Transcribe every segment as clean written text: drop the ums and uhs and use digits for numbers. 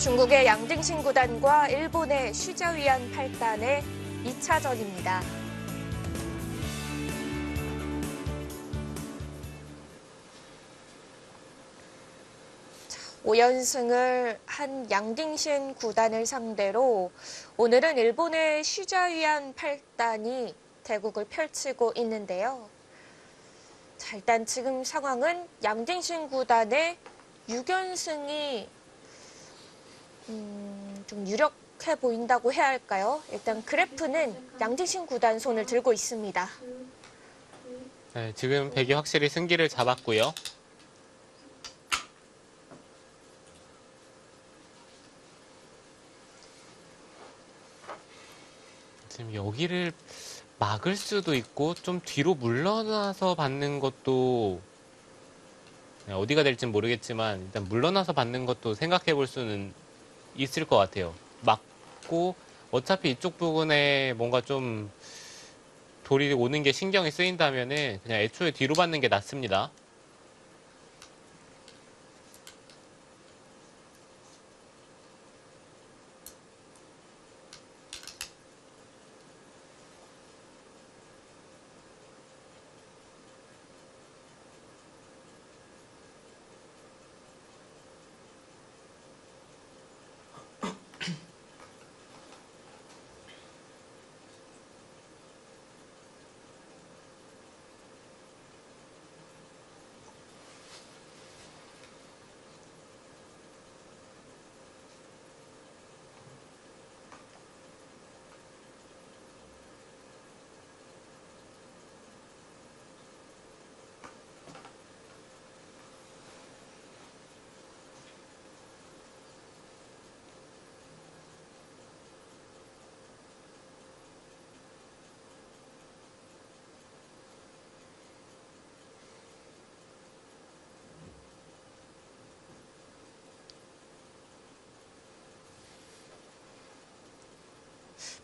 중국의 양딩신 구단과 일본의 슈자위안 8단의 2차전입니다. 자, 5연승을 한 양딩신 구단을 상대로 오늘은 일본의 슈자위안 8단이 대국을 펼치고 있는데요. 자, 일단 지금 상황은 양딩신 구단의 6연승이 좀 유력해 보인다고 해야 할까요? 일단 그래프는 양딩신 구단 손을 들고 있습니다. 네, 지금 백이 확실히 승기를 잡았고요. 지금 여기를 막을 수도 있고 좀 뒤로 물러나서 받는 것도 어디가 될진 모르겠지만 일단 물러나서 받는 것도 생각해 볼 수는 있을 것 같아요. 막고 어차피 이쪽 부분에 뭔가 좀 돌이 오는 게 신경이 쓰인다면은 그냥 애초에 뒤로 받는 게 낫습니다.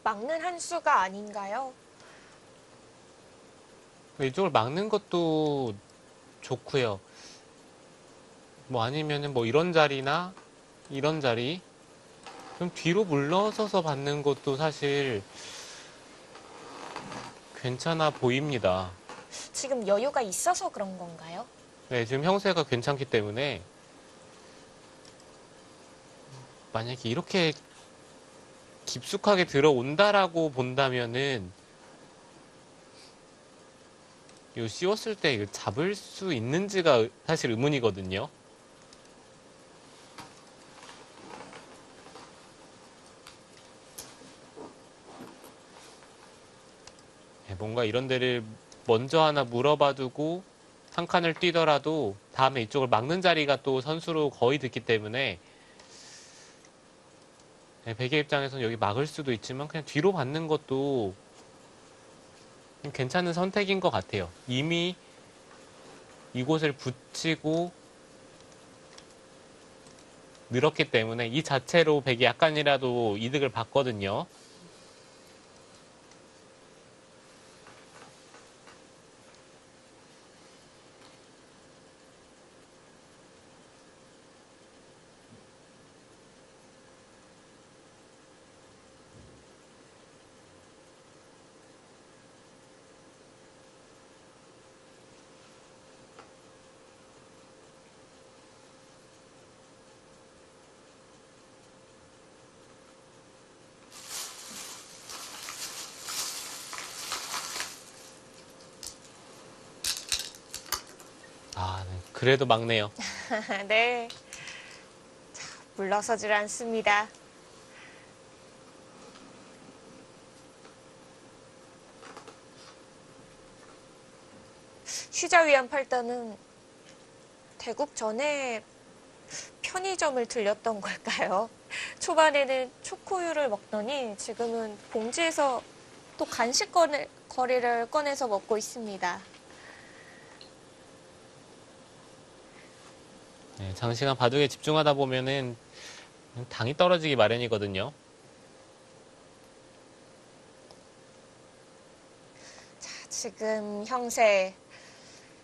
막는 한 수가 아닌가요? 이쪽을 막는 것도 좋고요. 뭐 아니면은 뭐 이런 자리나 이런 자리 좀 뒤로 물러서서 받는 것도 사실 괜찮아 보입니다. 지금 여유가 있어서 그런 건가요? 네, 지금 형세가 괜찮기 때문에 만약에 이렇게 깊숙하게 들어온다라고 본다면은 이 씌웠을 때 이거 잡을 수 있는지가 사실 의문이거든요. 네, 뭔가 이런 데를 먼저 하나 물어봐두고 한 칸을 뛰더라도 다음에 이쪽을 막는 자리가 또 선수로 거의 됐기 때문에 네, 백의 입장에서는 여기 막을 수도 있지만 그냥 뒤로 받는 것도 괜찮은 선택인 것 같아요. 이미 이곳을 붙이고 늘었기 때문에 이 자체로 백이 약간이라도 이득을 봤거든요. 아, 네. 그래도 막네요. 네. 자, 물러서질 않습니다. 슈자위안 8단은 대국 전에 편의점을 들렸던 걸까요? 초반에는 초코우유를 먹더니 지금은 봉지에서 또 간식거리를 꺼내서 먹고 있습니다. 네, 장시간 바둑에 집중하다 보면은 당이 떨어지기 마련이거든요. 자, 지금 형세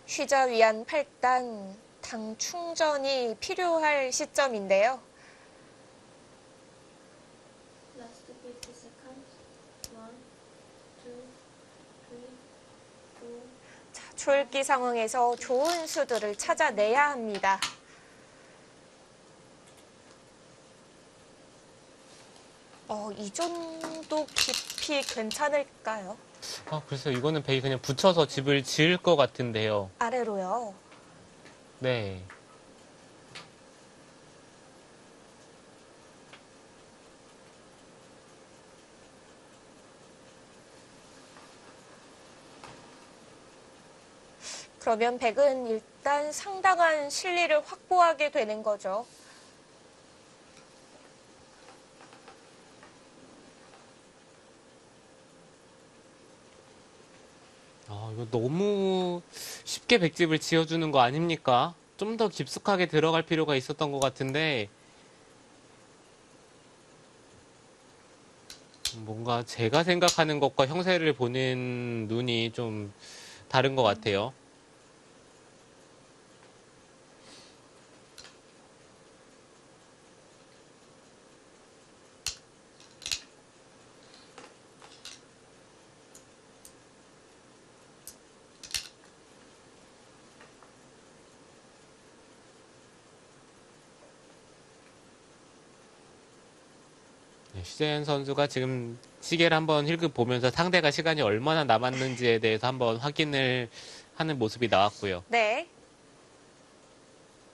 슈자위안 8단 당 충전이 필요할 시점인데요. 50 seconds. 1, 2, 3, 4. 자, 초읽기 상황에서 좋은 수들을 찾아내야 합니다. 이 정도 깊이 괜찮을까요? 글쎄요. 이거는 베이 그냥 붙여서 집을 지을 것 같은데요. 아래로요. 네. 그러면 백은 일단 상당한 실리를 확보하게 되는 거죠. 이거 너무 쉽게 백집을 지어주는 거 아닙니까? 좀 더 깊숙하게 들어갈 필요가 있었던 것 같은데, 뭔가 제가 생각하는 것과 형세를 보는 눈이 좀 다른 것 같아요. 시재현 선수가 지금 시계를 한번 힐끗 보면서 상대가 시간이 얼마나 남았는지에 대해서 한번 확인을 하는 모습이 나왔고요. 네.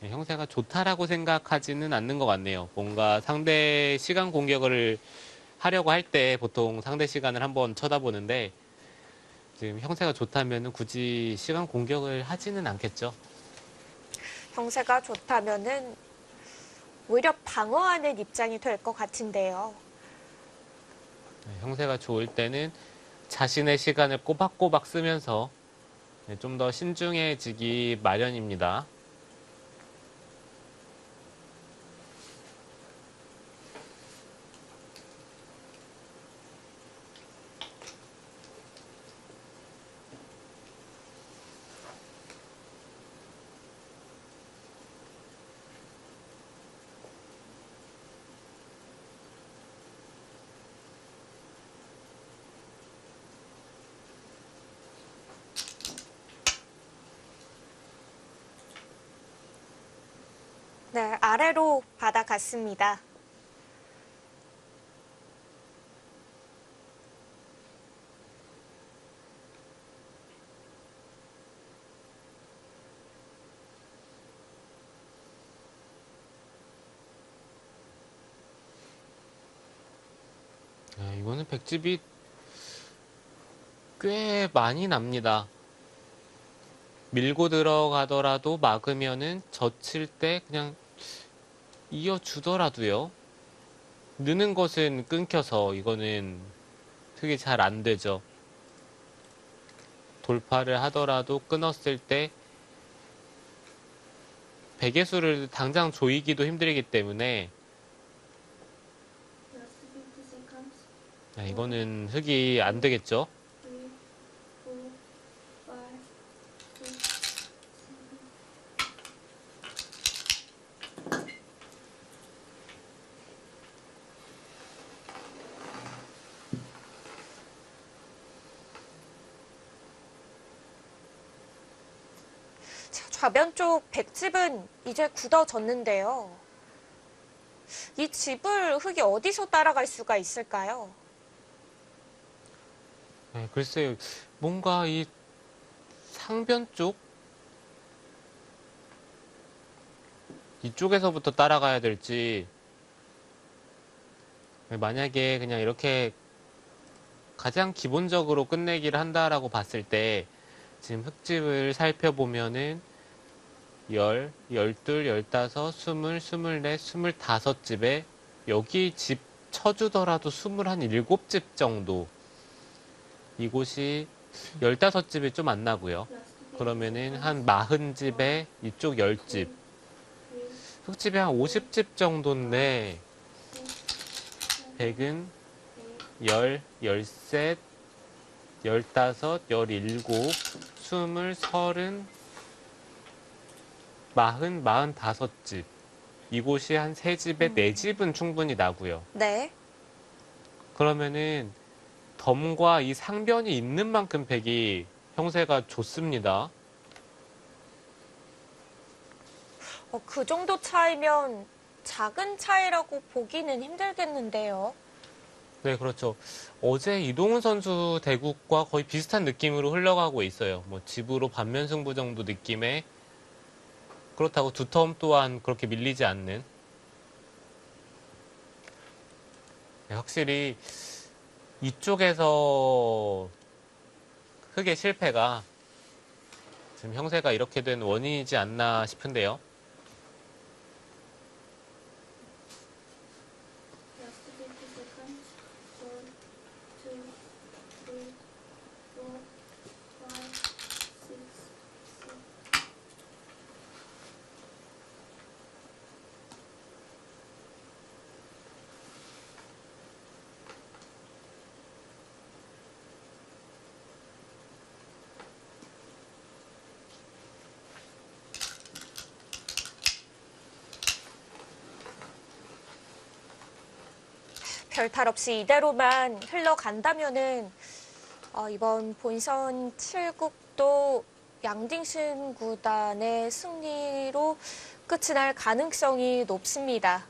형세가 좋다라고 생각하지는 않는 것 같네요. 뭔가 상대 시간 공격을 하려고 할 때 보통 상대 시간을 한번 쳐다보는데 지금 형세가 좋다면 굳이 시간 공격을 하지는 않겠죠. 형세가 좋다면은 오히려 방어하는 입장이 될 것 같은데요. 형세가 좋을 때는 자신의 시간을 꼬박꼬박 쓰면서 좀 더 신중해지기 마련입니다. 네, 아래로 받아갔습니다. 이거는 백집이 꽤 많이 납니다. 밀고 들어가더라도 막으면은 젖힐 때 그냥 이어주더라도요. 느는 것은 끊겨서 이거는 되게 잘 안 되죠. 돌파를 하더라도 끊었을 때 베개수를 당장 조이기도 힘들기 때문에 Last 50 seconds. 이거는 흙이 안 되겠죠. 3, 4, 5, 6, 7. 자, 좌변 쪽 백집은 이제 굳어졌는데요. 이 집을 흙이 어디서 따라갈 수가 있을까요? 글쎄요. 뭔가 이 상변 쪽 이쪽에서부터 따라가야 될지 만약에 그냥 이렇게 가장 기본적으로 끝내기를 한다라고 봤을 때 지금 흙집을 살펴보면은 12, 15, 20, 24, 25집에 여기 집 쳐주더라도 27집 정도 이곳이 15집이 좀 안 나고요. 그러면은 한 40집에 이쪽 10집 흙집이 한 50집 정도인데 100은 10, 13, 15, 17, 20, 30, 40, 45집. 이곳이 한 3집에 4집은 충분히 나고요. 네. 그러면은 덤과 이 상변이 있는 만큼 백이 형세가 좋습니다. 그 정도 차이면 작은 차이라고 보기는 힘들겠는데요. 네, 그렇죠. 어제 이동훈 선수 대국과 거의 비슷한 느낌으로 흘러가고 있어요. 뭐 집으로 반면 승부 정도 느낌에 그렇다고 두 텀 또한 그렇게 밀리지 않는. 네, 확실히 이쪽에서 흑의 실패가 지금 형세가 이렇게 된 원인이지 않나 싶은데요. Last 50 seconds. 1, 2, 3, 4, 5, 6, 7. 별탈 없이 이대로만 흘러간다면은 이번 본선 7국도 양딩신 구단의 승리로 끝이 날 가능성이 높습니다.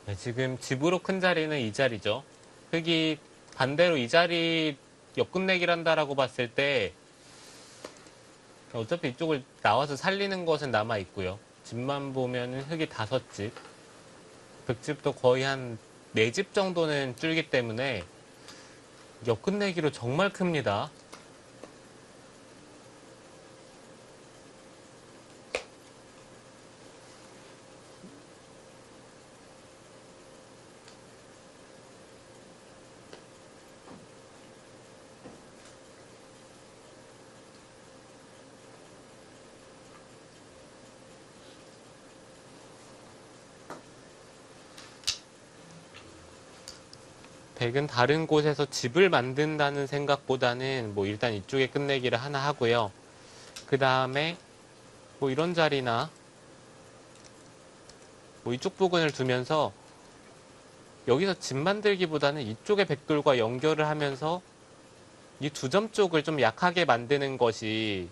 네, 지금 집으로 큰 자리는 이 자리죠. 흑이 반대로 이 자리 역끝내기란다라고 봤을 때 어차피 이쪽을 나와서 살리는 것은 남아 있고요. 집만 보면은 흑이 5집, 벽집도 거의 한 4집 정도는 줄기 때문에 역끝내기로 정말 큽니다. 백은 다른 곳에서 집을 만든다는 생각보다는 뭐 일단 이쪽에 끝내기를 하나 하고요. 그 다음에 뭐 이런 자리나 뭐 이쪽 부근을 두면서 여기서 집 만들기보다는 이쪽의 백돌과 연결을 하면서 이 2점 쪽을 좀 약하게 만드는 것이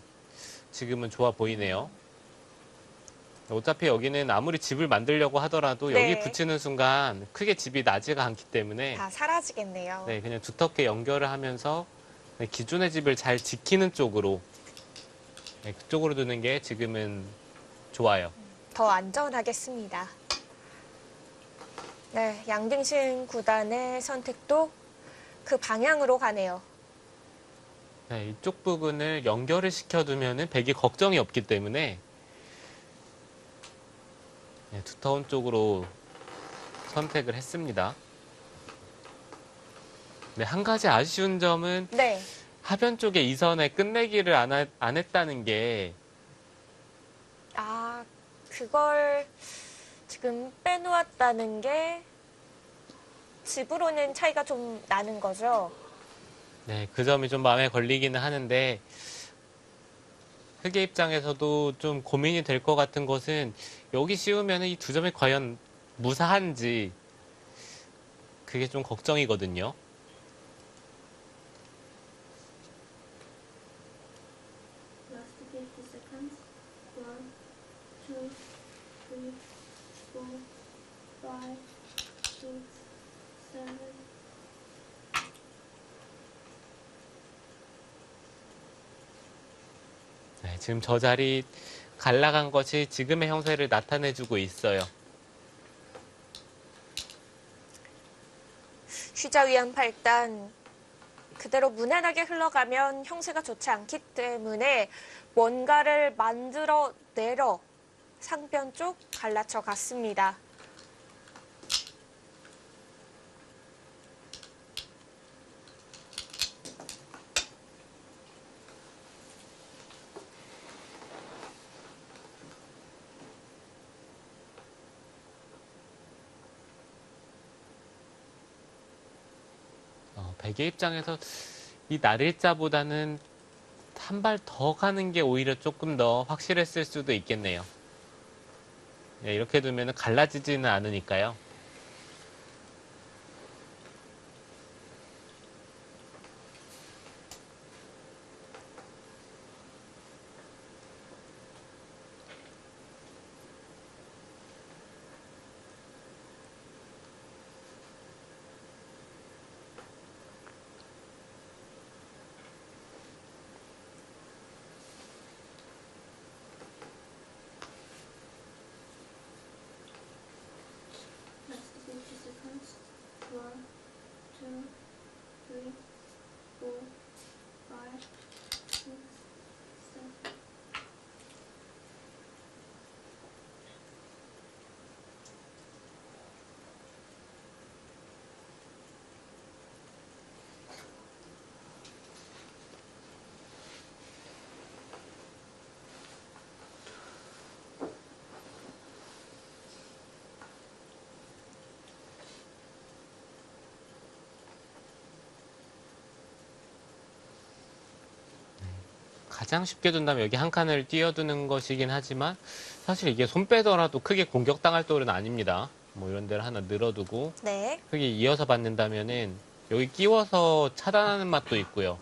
지금은 좋아 보이네요. 어차피 여기는 아무리 집을 만들려고 하더라도 네. 여기 붙이는 순간 크게 집이 나지가 않기 때문에 다 사라지겠네요. 네, 그냥 두텁게 연결을 하면서 네, 기존의 집을 잘 지키는 쪽으로 네, 그쪽으로 두는 게 지금은 좋아요. 더 안전하겠습니다. 네, 양딩신 구단의 선택도 그 방향으로 가네요. 네, 이쪽 부분을 연결을 시켜두면은 백이 걱정이 없기 때문에 네, 두터운 쪽으로 선택을 했습니다. 네, 한 가지 아쉬운 점은 네, 하변 쪽에 이선에 끝내기를 안 했다는 게 그걸 지금 빼놓았다는 게 집으로는 차이가 좀 나는 거죠. 네, 그 점이 좀 마음에 걸리기는 하는데 흑의 입장에서도 좀 고민이 될 것 같은 것은 여기 씌우면 이 2점이 과연 무사한지 그게 좀 걱정이거든요. Last 50 seconds. 1, 2, 3, 4, 5, 6, 7. 네, 지금 저 자리 갈라간 것이 지금의 형세를 나타내주고 있어요. 휘자위안 8단 그대로 무난하게 흘러가면 형세가 좋지 않기 때문에 뭔가를 만들어 내려 상변 쪽 갈라쳐 갔습니다. 백의 입장에서 이 날일자보다는 한 발 더 가는 게 오히려 조금 더 확실했을 수도 있겠네요. 네, 이렇게 두면 갈라지지는 않으니까요. Last 50 seconds. 1, 2, 3, 4, 5, 6, 7. 가장 쉽게 둔다면 여기 한 칸을 띄워두는 것이긴 하지만 사실 이게 손 빼더라도 크게 공격당할 돌은 아닙니다. 뭐 이런 데를 하나 늘어두고 네. 크게 이어서 받는다면은 여기 끼워서 차단하는 맛도 있고요.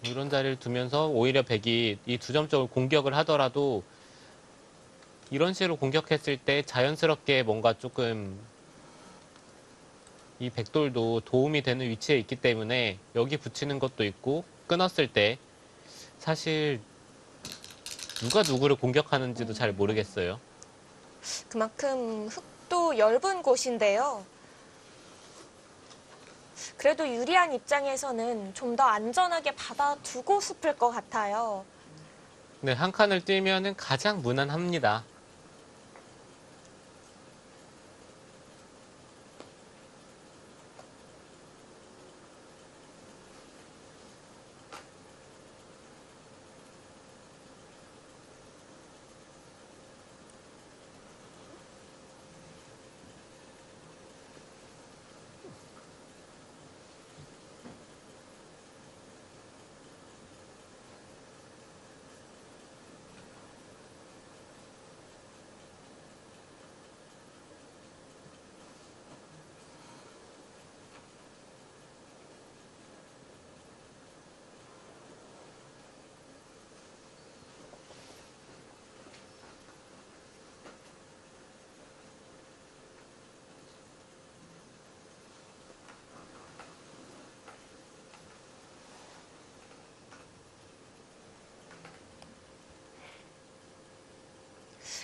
이런 자리를 두면서 오히려 백이 이 두 점 쪽을 공격을 하더라도 이런 식으로 공격했을 때 자연스럽게 뭔가 조금 이 백돌도 도움이 되는 위치에 있기 때문에 여기 붙이는 것도 있고 끊었을 때 사실 누가 누구를 공격하는지도 잘 모르겠어요. 그만큼 흙도 엷은 곳인데요. 그래도 유리한 입장에서는 좀 더 안전하게 받아두고 싶을 것 같아요. 네, 한 칸을 띄면은 가장 무난합니다.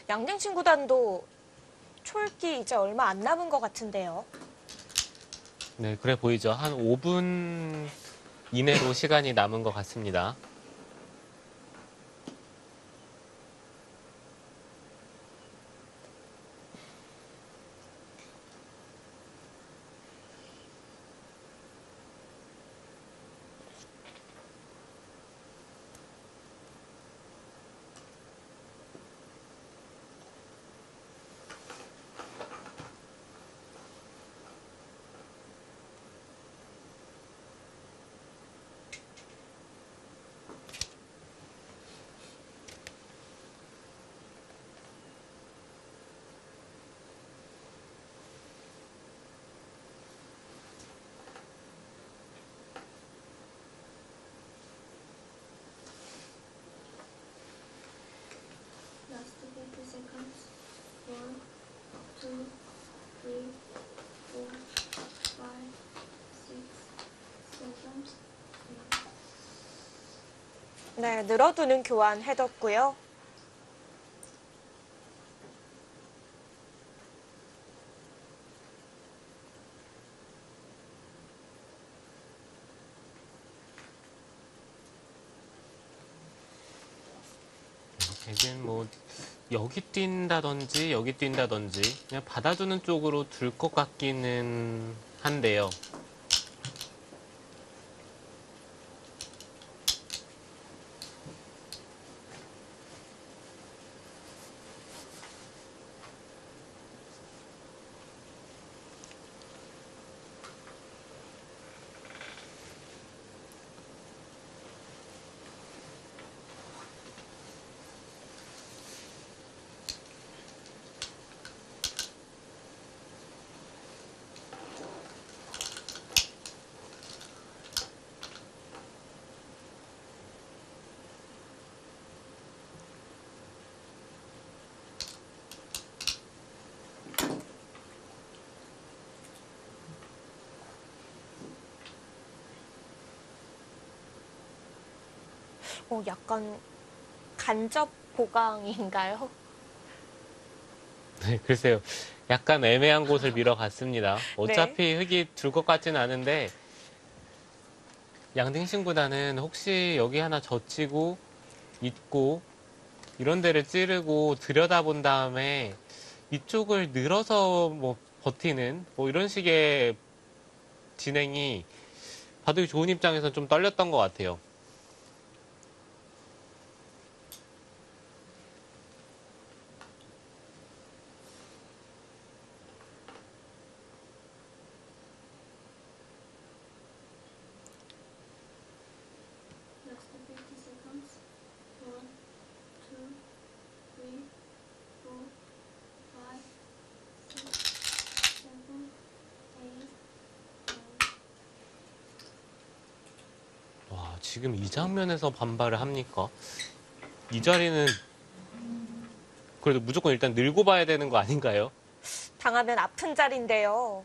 양갱신 구단도 촐기 이제 얼마 안 남은 것 같은데요. 네, 그래 보이죠. 한 5분 이내로 시간이 남은 것 같습니다. Last 50 seconds. 1, 2, 3, 4, 5, 6, 7, 8. 네, 늘어두는 교환 해뒀고요. 백은 뭐 여기 뛴다든지 여기 뛴다든지 그냥 받아두는 쪽으로 둘 것 같기는 한데요. 약간 간접 보강인가요? 네, 글쎄요. 약간 애매한 곳을 밀어갔습니다. 어차피 흙이 줄 것 같진 않은데, 양등신 구단은 혹시 여기 하나 젖히고, 있고, 이런 데를 찌르고 들여다본 다음에 이쪽을 늘어서 뭐 버티는 뭐 이런 식의 진행이 바둑이 좋은 입장에서 좀 떨렸던 것 같아요. Less than 50 seconds. 1, 2, 3, 4, 5, 6, 7, 8, 9. 와, 지금 이 장면에서 반발을 합니까? 이 자리는 그래도 무조건 일단 늘고 봐야 되는 거 아닌가요? 당하면 아픈 자리인데요.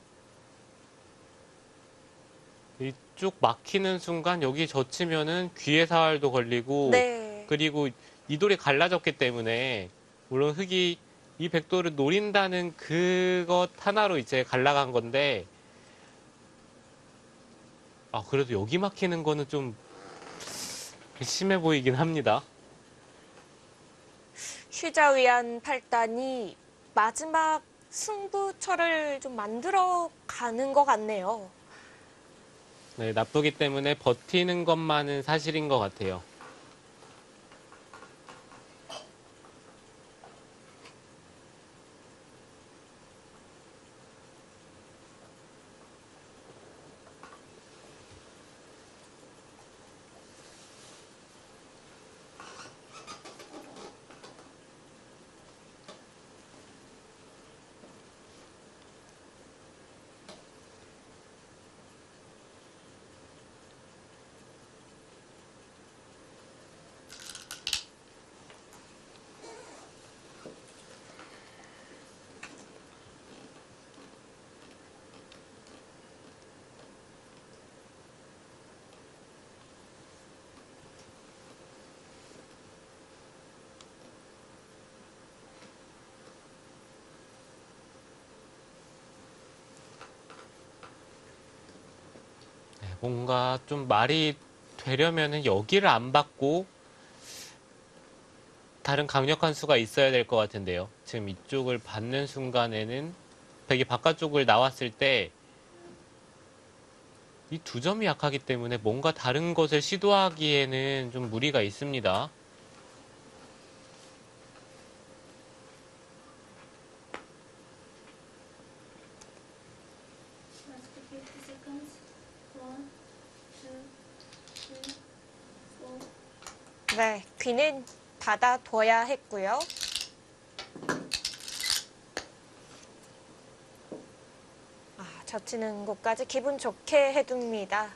이쪽 막히는 순간 여기 젖히면은 귀에 사활도 걸리고 네. 그리고 이 돌이 갈라졌기 때문에 물론 흙이 이 백돌을 노린다는 그것 하나로 이제 갈라간 건데 아 그래도 여기 막히는 거는 좀 심해 보이긴 합니다. 휴자위안 8단이 마지막 승부처를 좀 만들어 가는 것 같네요. 네, 나쁘기 때문에 버티는 것만은 사실인 것 같아요. 네, 뭔가 좀 말이 되려면은 여기를 안 받고 다른 강력한 수가 있어야 될 것 같은데요. 지금 이쪽을 받는 순간에는 백이 바깥쪽을 나왔을 때 이 두 점이 약하기 때문에 뭔가 다른 것을 시도하기에는 좀 무리가 있습니다. Less than 50 seconds. 1, 2, 3, 4. 네, 귀는 닫아둬야 했고요. 젖히는 곳까지 기분 좋게 해둡니다.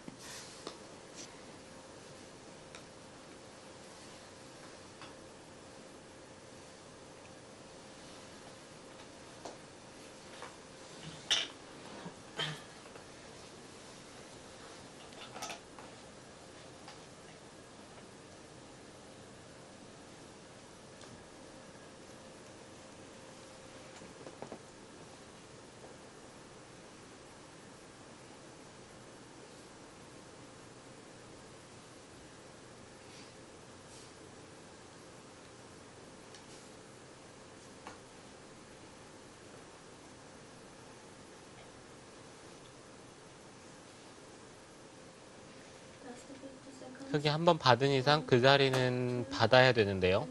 Less than 50 seconds. 흙이 한 번 받은 이상 그 자리는 받아야 되는데요.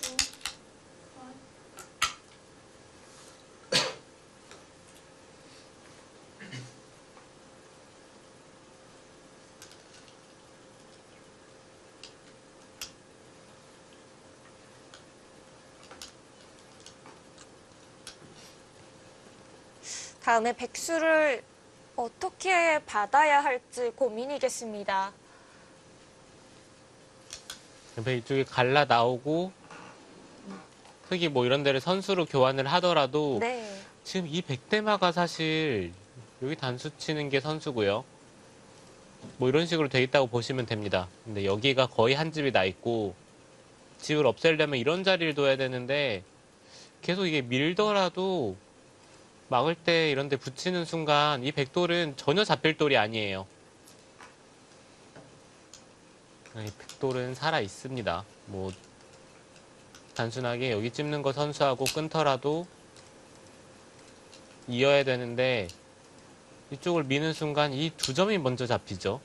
3, 4, 5. 다음에 백수를 어떻게 받아야 할지 고민이겠습니다. 배 이쪽이 갈라 나오고 흙이 뭐 이런 데를 선수로 교환을 하더라도 네. 지금 이 백대마가 사실 여기 단수 치는 게 선수고요. 뭐 이런 식으로 돼 있다고 보시면 됩니다. 근데 여기가 거의 한 집이 나 있고 집을 없애려면 이런 자리를 둬야 되는데 계속 이게 밀더라도 막을 때 이런 데 붙이는 순간 이 백돌은 전혀 잡힐 돌이 아니에요. 이 백돌은 살아 있습니다. 뭐 단순하게 여기 찝는 거 선수하고 끊더라도 이어야 되는데 이쪽을 미는 순간 이 두 점이 먼저 잡히죠.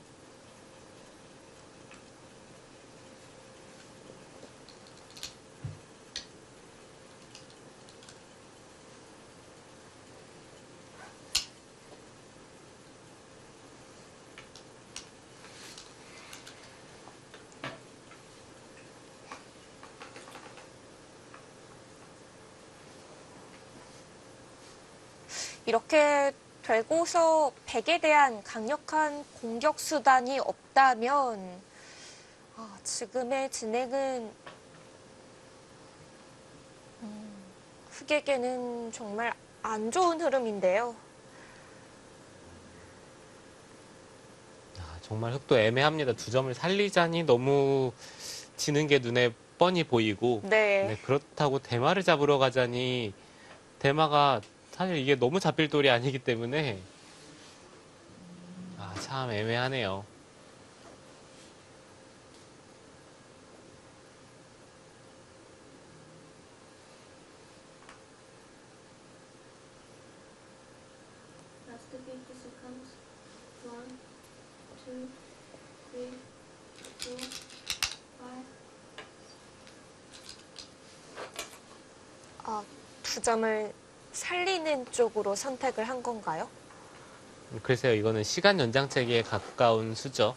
이렇게 되고서 백에 대한 강력한 공격 수단이 없다면 지금의 진행은 흑에게는 정말 안 좋은 흐름인데요. 정말 흑도 애매합니다. 두 점을 살리자니 너무 지는 게 눈에 뻔히 보이고 네. 그렇다고 대마를 잡으러 가자니 대마가 사실 이게 너무 잡힐 돌이 아니기 때문에 참 애매하네요. Last 50 seconds. 1, 2, 3, 4, 5. 두 점을 살리는 쪽으로 선택을 한 건가요? 글쎄요, 이거는 시간 연장체기에 가까운 수죠.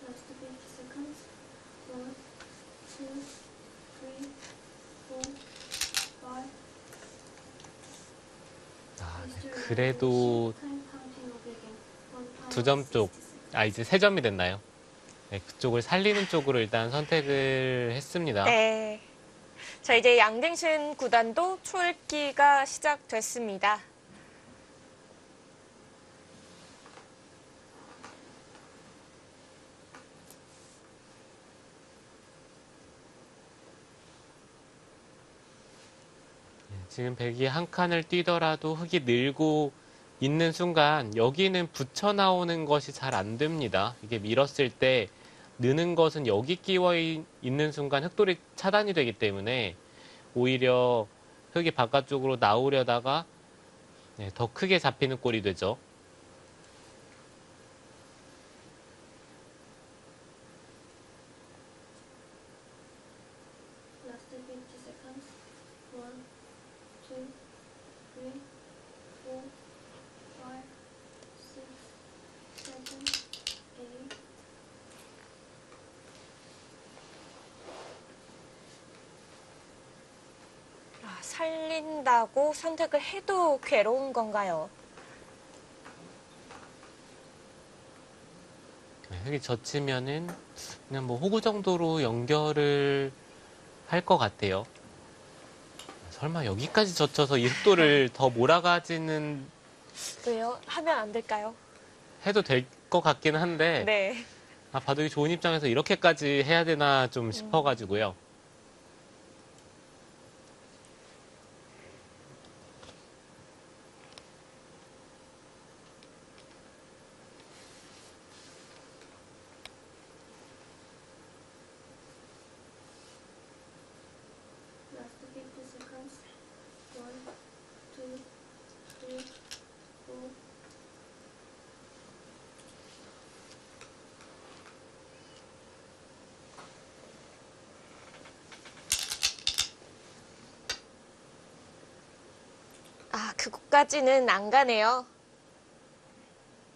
Last 50 seconds. 1, 2, 3, 4, 5. 그래도 두 점 쪽, 이제 세 점이 됐나요? 네, 그쪽을 살리는 쪽으로 일단 선택을 했습니다. 네. 자, 이제 양댕신 구단도 초읽기가 시작됐습니다. 지금 백이 한 칸을 뛰더라도 흙이 늘고 있는 순간 여기는 붙여 나오는 것이 잘 안 됩니다. 이게 밀었을 때 느는 것은 여기 끼워 있는 순간 흑돌이 차단이 되기 때문에 오히려 흙이 바깥쪽으로 나오려다가 더 크게 잡히는 꼴이 되죠. Last 50 seconds. 1, 2, 3, 4, 5, 6, 7, 8. 살린다고 선택을 해도 괴로운 건가요? 흙이 젖히면은 그냥 뭐 호구 정도로 연결을 할 것 같아요. 설마 여기까지 젖혀서 이 흑돌을 더 몰아가지는 왜요? 하면 안 될까요? 해도 될 것 같긴 한데 네. 바둑이 좋은 입장에서 이렇게까지 해야 되나 좀 싶어가지고요. Last 50 seconds. 1, 2, 3, 4. 그곳까지는 안 가네요.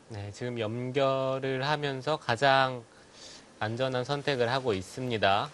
네, 지금 연결을 하면서 가장 안전한 선택을 하고 있습니다.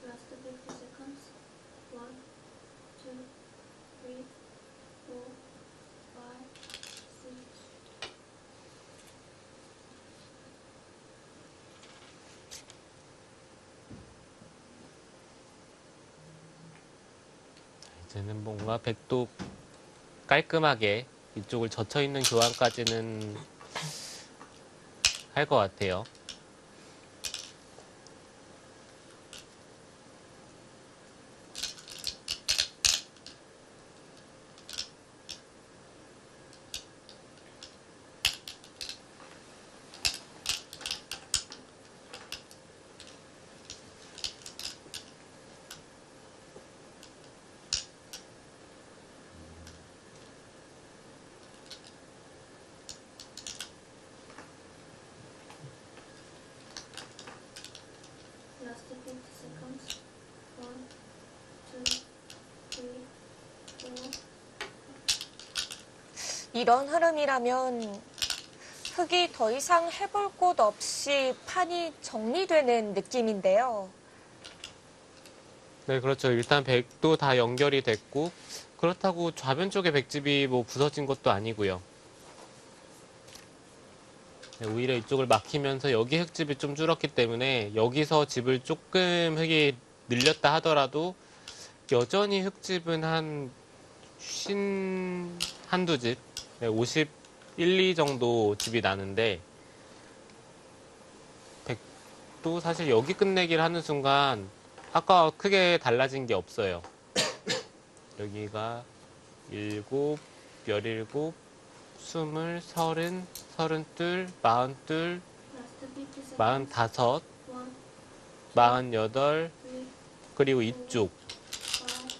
Last 50 seconds. 1, 2, 3, 4, 5, 6. 이제는 뭔가 백도 깔끔하게 이쪽을 젖혀있는 교환까지는 할 것 같아요. Last 50 seconds. 1, 2, 3, 4. 이런 흐름이라면 흙이 더 이상 해볼 곳 없이 판이 정리되는 느낌인데요. 네, 그렇죠. 일단 백도 다 연결이 됐고, 그렇다고 좌변 쪽에 백집이 뭐 부서진 것도 아니고요. 네, 오히려 이쪽을 막히면서 여기 흙집이 좀 줄었기 때문에 여기서 집을 조금 흙이 늘렸다 하더라도 여전히 흙집은 한 한두 집, 네, 51, 2 정도 집이 나는데, 백도 사실 여기 끝내기를 하는 순간 아까와 크게 달라진 게 없어요. 여기가 7, 17, 20, 30, 32, 42, Last 50 seconds. 45, 1, 48, 3, 그리고 이쪽. 5, 6.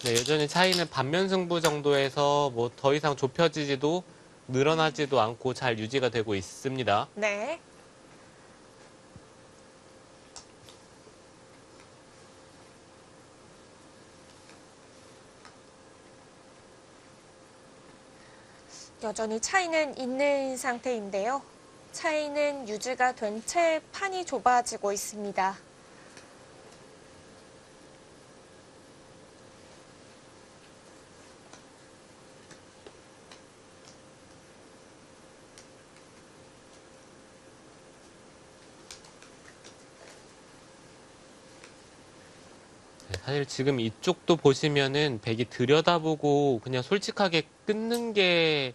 네, 여전히 차이는 반면 승부 정도에서 뭐 더 이상 좁혀지지도 늘어나지도 않고 잘 유지가 되고 있습니다. 네. 여전히 차이는 있는 상태인데요. 차이는 유지가 된 채 판이 좁아지고 있습니다. 네, 사실 지금 이쪽도 보시면은 백이 들여다보고 그냥 솔직하게 끊는 게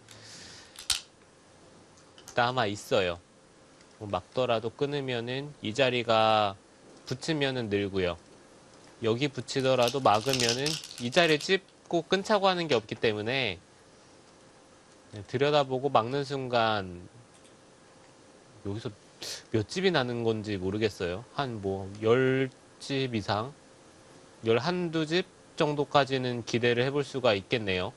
남아 있어요. 뭐 막더라도 끊으면은 이 자리가 붙으면은 늘고요. 여기 붙이더라도 막으면은 이 자리를 찝고 끊자고 하는 게 없기 때문에 네, 들여다보고 막는 순간 여기서 몇 집이 나는 건지 모르겠어요. 한 뭐 10집 이상? 11, 집 정도까지는 기대를 해볼 수가 있겠네요.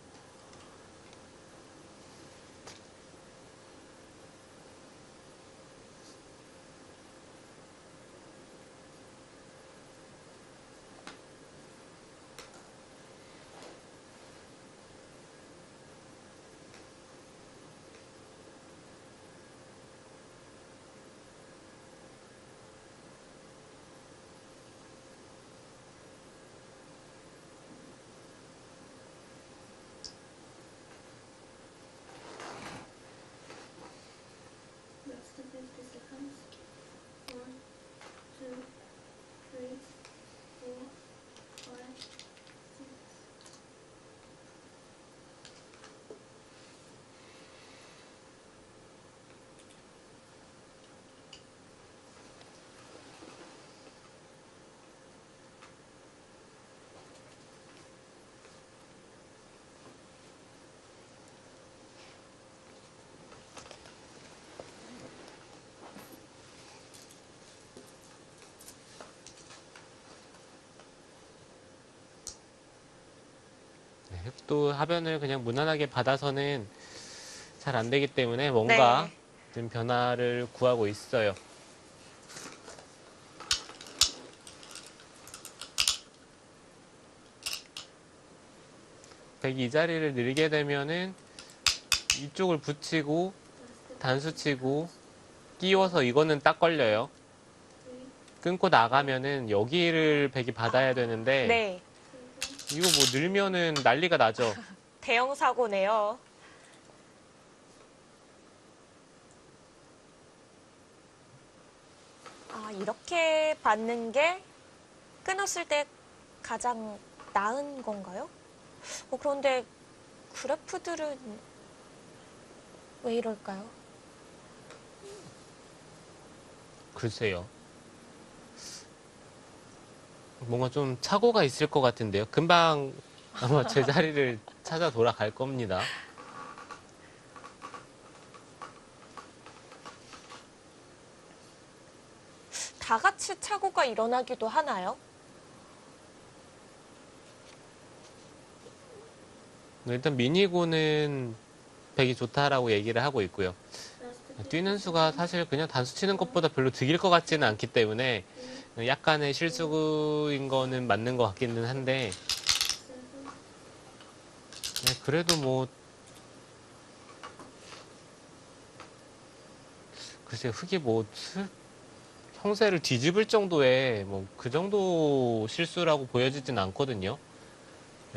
백도 하변을 그냥 무난하게 받아서는 잘 안 되기 때문에 뭔가 네. 좀 변화를 구하고 있어요. 백이 이 자리를 늘게 되면은 이쪽을 붙이고 Last 단수 치고 끼워서 이거는 딱 걸려요. 3, 끊고 나가면은 여기를 백이 받아야 되는데 네. 7, 이거 뭐 늘면은 난리가 나죠. 대형 사고네요. 아, 이렇게 받는 게 끊었을 때 가장 나은 건가요? 그런데 그래프들은 왜 이럴까요? 글쎄요. 뭔가 좀 착오가 있을 것 같은데요. 금방 아마 제자리를 찾아 돌아갈 겁니다. 다 같이 착오가 일어나기도 하나요? 일단 미니고는 백이 좋다라고 얘기를 하고 있고요. last 뛰는 수가 사실 그냥 단수 치는 것보다 별로 득일 것 같지는 않기 때문에 3, 약간의 실수인 거는 맞는 것 같기는 한데 7, 그래도 뭐 글쎄 흙이 뭐 형세를 뒤집을 정도의 뭐 그 정도 실수라고 보여지진 않거든요.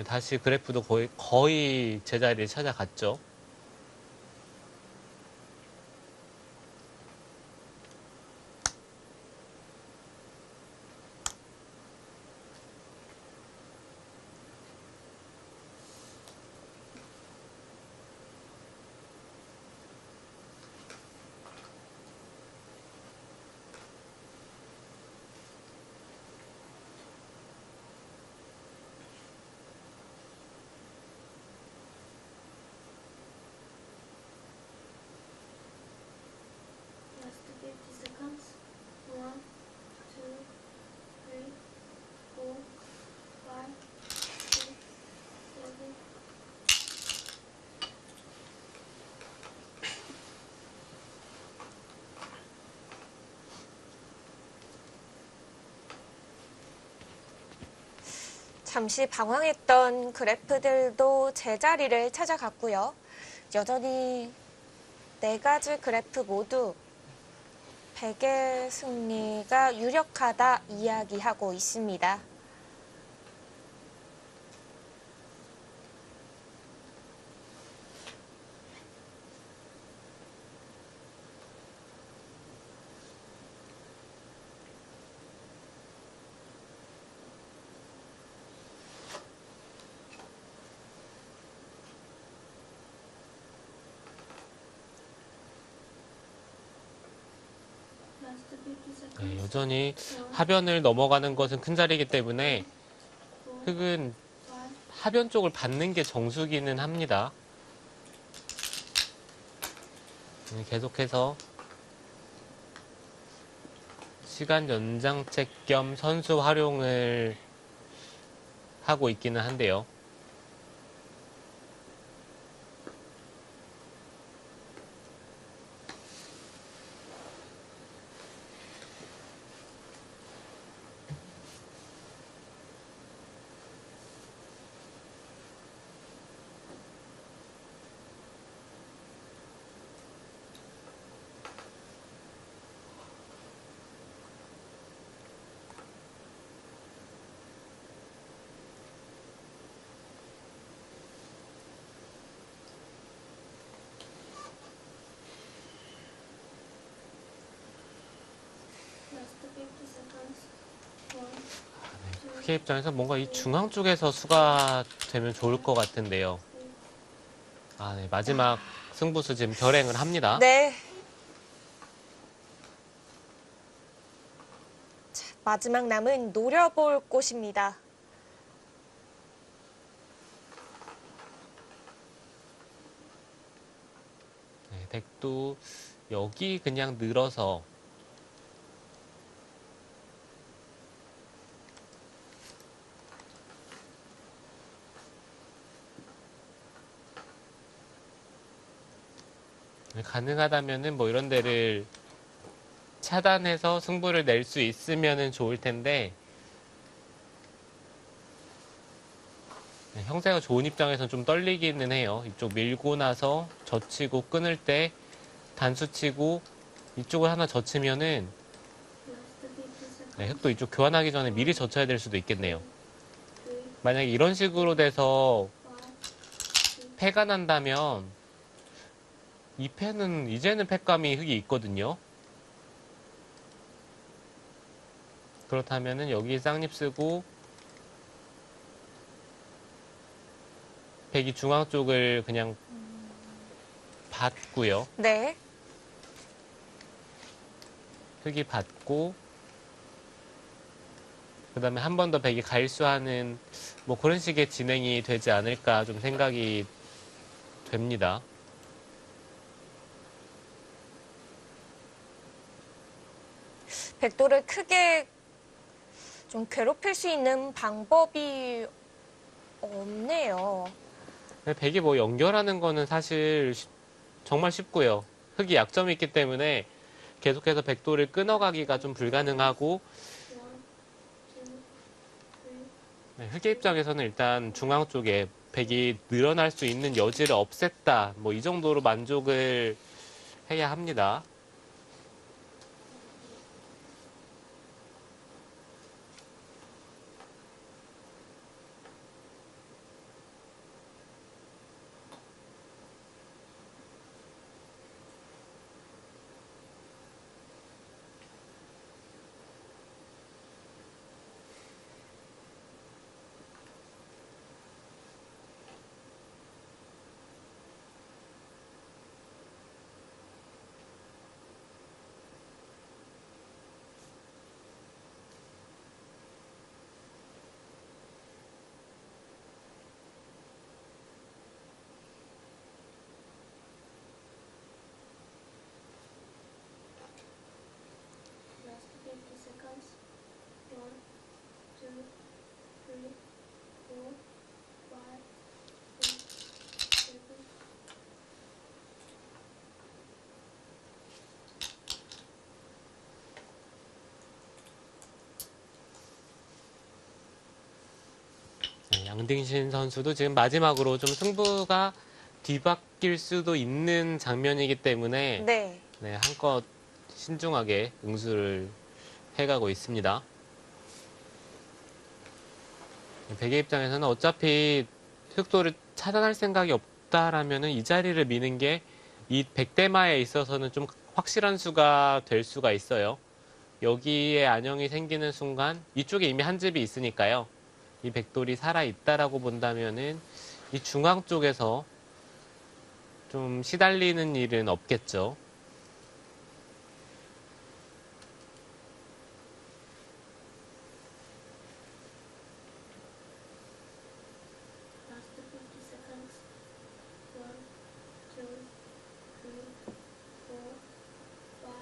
다시 그래프도 거의 제자리를 찾아갔죠. last 50 seconds. 1, 2, 3, 4, 5, 6, 7, 잠시 방황했던 그래프들도 제자리를 찾아갔고요. 여전히 네 가지 그래프 모두 백의 승리가 유력하다 이야기하고 있습니다. last 50 seconds. 네, 여전히 1, 하변을 넘어가는 것은 큰 자리이기 때문에 4, 흙은 5, 하변 쪽을 받는 게 정수기는 합니다. 계속해서 시간 연장책 겸 선수 활용을 하고 있기는 한데요. last 50 seconds. 1, 2, 흑의 입장에서 뭔가 이 중앙 쪽에서 수가 되면 좋을 것 같은데요. 3, 네, 마지막 승부수 지금 결행을 합니다. 네. 자, 마지막 남은 노려볼 곳입니다. 네, 백도 여기 그냥 늘어서 가능하다면은 뭐 이런 데를 차단해서 승부를 낼 수 있으면은 좋을 텐데, 형세가 좋은 입장에선 좀 떨리기는 해요. 이쪽 밀고 나서 젖히고 끊을 때 단수 치고 이쪽을 하나 젖히면은 Last 50 seconds. 흑도 이쪽 교환하기 전에 미리 젖혀야 될 수도 있겠네요. 3, 만약에 이런 식으로 돼서 5, 6, 패가 난다면 이 패는 이제는 패감이 흑이 있거든요. 그렇다면은 여기 쌍립 쓰고 백이 중앙 쪽을 그냥 받고요. 네. 흑이 받고 그 다음에 한 번 더 백이 갈수하는 뭐 그런 식의 진행이 되지 않을까 좀 생각이 됩니다. 백도를 크게 좀 괴롭힐 수 있는 방법이 없네요. 백이 뭐 연결하는 거는 사실 정말 쉽고요. 흑이 약점이 있기 때문에 계속해서 백도를 끊어가기가 좀 불가능하고 1, 2, 3. 흑의 입장에서는 일단 중앙 쪽에 백이 늘어날 수 있는 여지를 없앴다. 뭐 이 정도로 만족을 해야 합니다. Last 50 seconds. 1, 2, 3, 4, 5, 6, 7. 양딩신 선수도 지금 마지막으로 좀 승부가 뒤바뀔 수도 있는 장면이기 때문에 네. 한껏 신중하게 응수를 해가고 있습니다. 백의 입장에서는 어차피 흑도를 차단할 생각이 없다라면 이 자리를 미는 게 이 백대마에 있어서는 좀 확실한 수가 될 수가 있어요. 여기에 안형이 생기는 순간 이쪽에 이미 한 집이 있으니까요. 이 백돌이 살아있다라고 본다면은 이 중앙 쪽에서 좀 시달리는 일은 없겠죠. Last 50 seconds. 1, 2, 3, 4, 5, 6,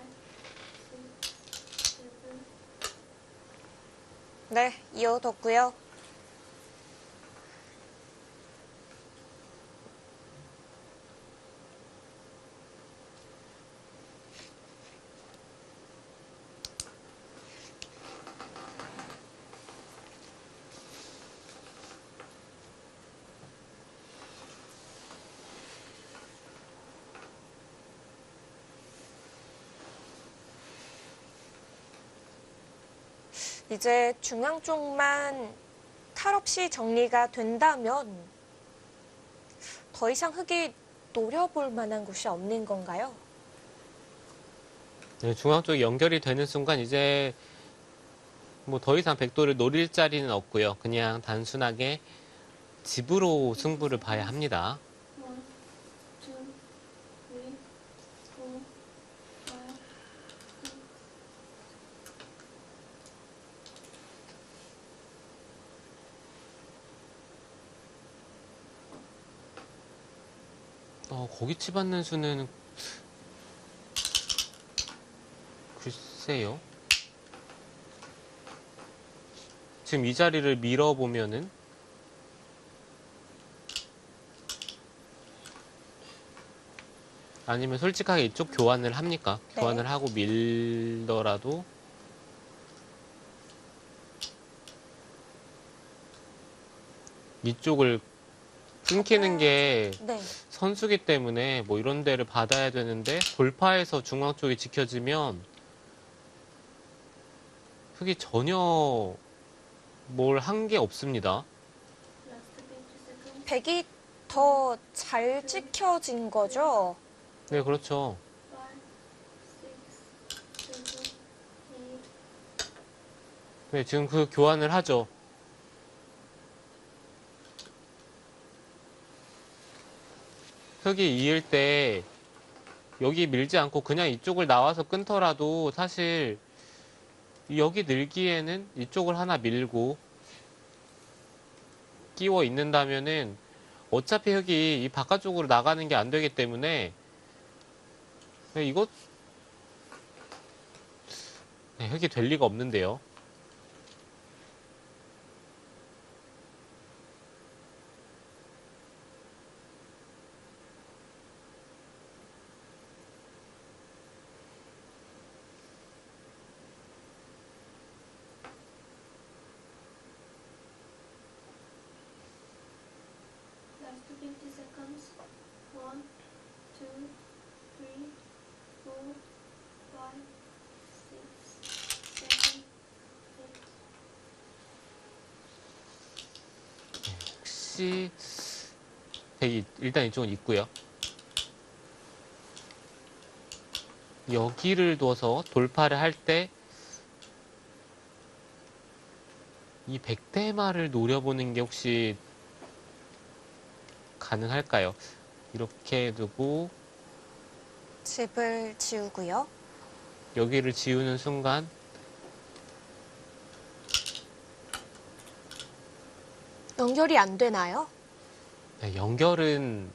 7. 네, 이어뒀고요. 이제 중앙 쪽만 탈 없이 정리가 된다면 더 이상 흑이 노려볼 만한 곳이 없는 건가요? 중앙 쪽이 연결이 되는 순간 이제 뭐 더 이상 백돌을 노릴 자리는 없고요. 그냥 단순하게 집으로 승부를 봐야 합니다. 1, 2, 3, 4, 5, 6. 거기 치받는 수는 글쎄요. 지금 이 자리를 밀어보면은 아니면 솔직하게 이쪽 교환을 합니까? 네. 교환을 하고 밀더라도 이쪽을 끊기는 게 네. 선수기 때문에 뭐 이런 데를 받아야 되는데 돌파해서 중앙 쪽이 지켜지면 흙이 전혀 뭘 한 게 없습니다. Last 20 seconds. 백이 더 잘 지켜진 거죠? 네, 그렇죠. 5, 6, 7, 8. 네, 지금 그 교환을 하죠. 흙이 이을 때 여기 밀지 않고 그냥 이쪽을 나와서 끊더라도 사실 여기 늘기에는 이쪽을 하나 밀고 끼워 있는다면은 어차피 흙이 이 바깥쪽으로 나가는 게 안 되기 때문에 이거 네, 흙이 될 리가 없는데요. Last 20 seconds. 1, 2, 3, 4, 5, 6, 7, 8. 혹시 백이 일단 이쪽은 있고요. 여기를 둬서 돌파를 할 때 이 백대마를 노려보는 게 혹시 가능할까요? 이렇게 두고 집을 지우고요. 여기를 지우는 순간 연결이 안 되나요? 네, 연결은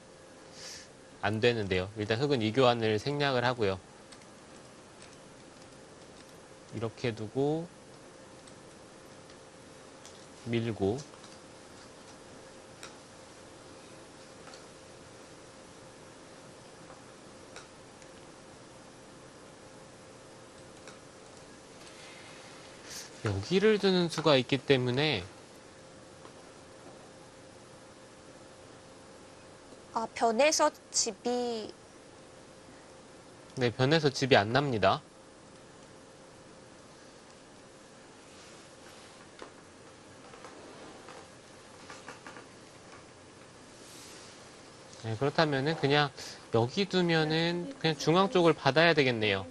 안 되는데요. 일단 흙은 이 교환을 생략을 하고요. 이렇게 두고 밀고 여기를 두는 수가 있기 때문에 아, 변에서 집이 네, 변해서 집이 안 납니다. 네, 그렇다면은 그냥 여기 두면은 그냥 중앙 쪽을 받아야 되겠네요.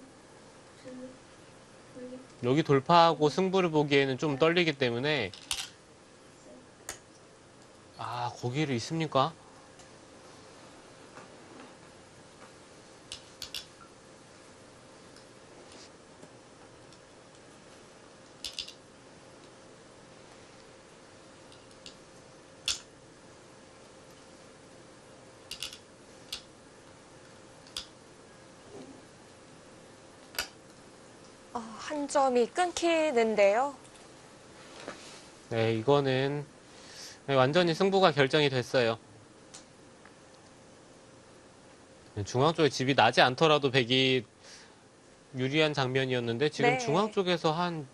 2, 3, 여기 돌파하고 승부를 보기에는 좀 떨리기 때문에 아, 거기를 있습니까? 한 점이 끊기는데요. 네, 이거는 네, 완전히 승부가 결정이 됐어요. 중앙 쪽에 집이 나지 않더라도 백이 유리한 장면이었는데 지금 네. 중앙 쪽에서 한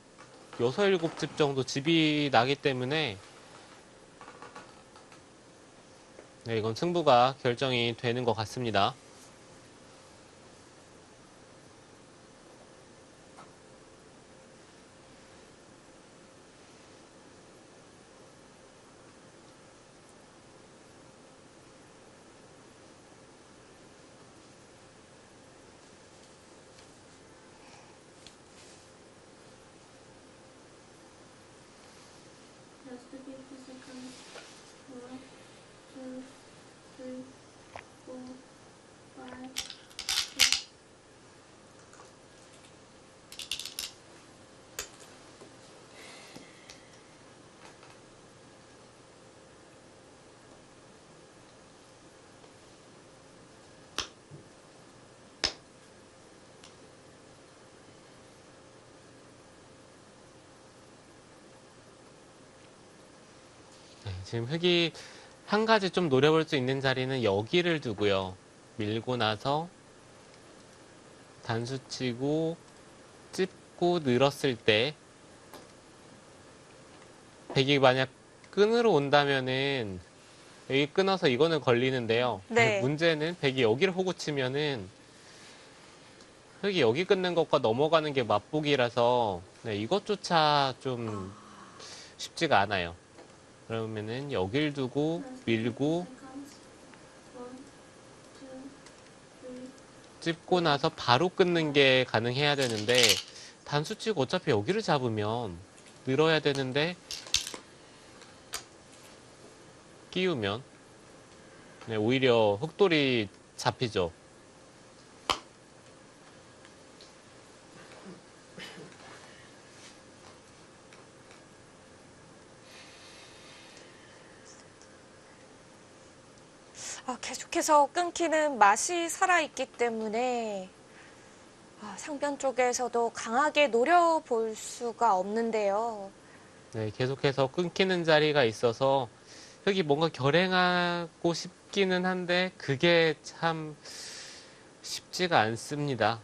6, 7집 정도 집이 나기 때문에 네, 이건 승부가 결정이 되는 것 같습니다. Last 50 seconds. 1, 2, 3, 4, 5, 6. 네, 지금 흙이 한 가지 좀 노려볼 수 있는 자리는 여기를 두고요. 밀고 나서 단수치고 찝고 늘었을 때 백이 만약 끈으로 온다면은 여기 끊어서 이거는 걸리는데요. 네. 문제는 백이 여기를 호구 치면은 흙이 여기 끊는 것과 넘어가는 게 맛보기라서 네, 이것조차 좀 쉽지가 않아요. 그러면은 여길 두고 Last 50 밀고 seconds. 1, 2, 3, 찝고 나서 바로 끊는 게 가능해야 되는데 단수치고 어차피 여기를 잡으면 늘어야 되는데 끼우면 네, 오히려 흑돌이 잡히죠. 계속해서 끊기는 맛이 살아있기 때문에 상변 쪽에서도 강하게 노려볼 수가 없는데요. 네, 계속해서 끊기는 자리가 있어서 흙이 뭔가 결행하고 싶기는 한데 그게 참 쉽지가 않습니다.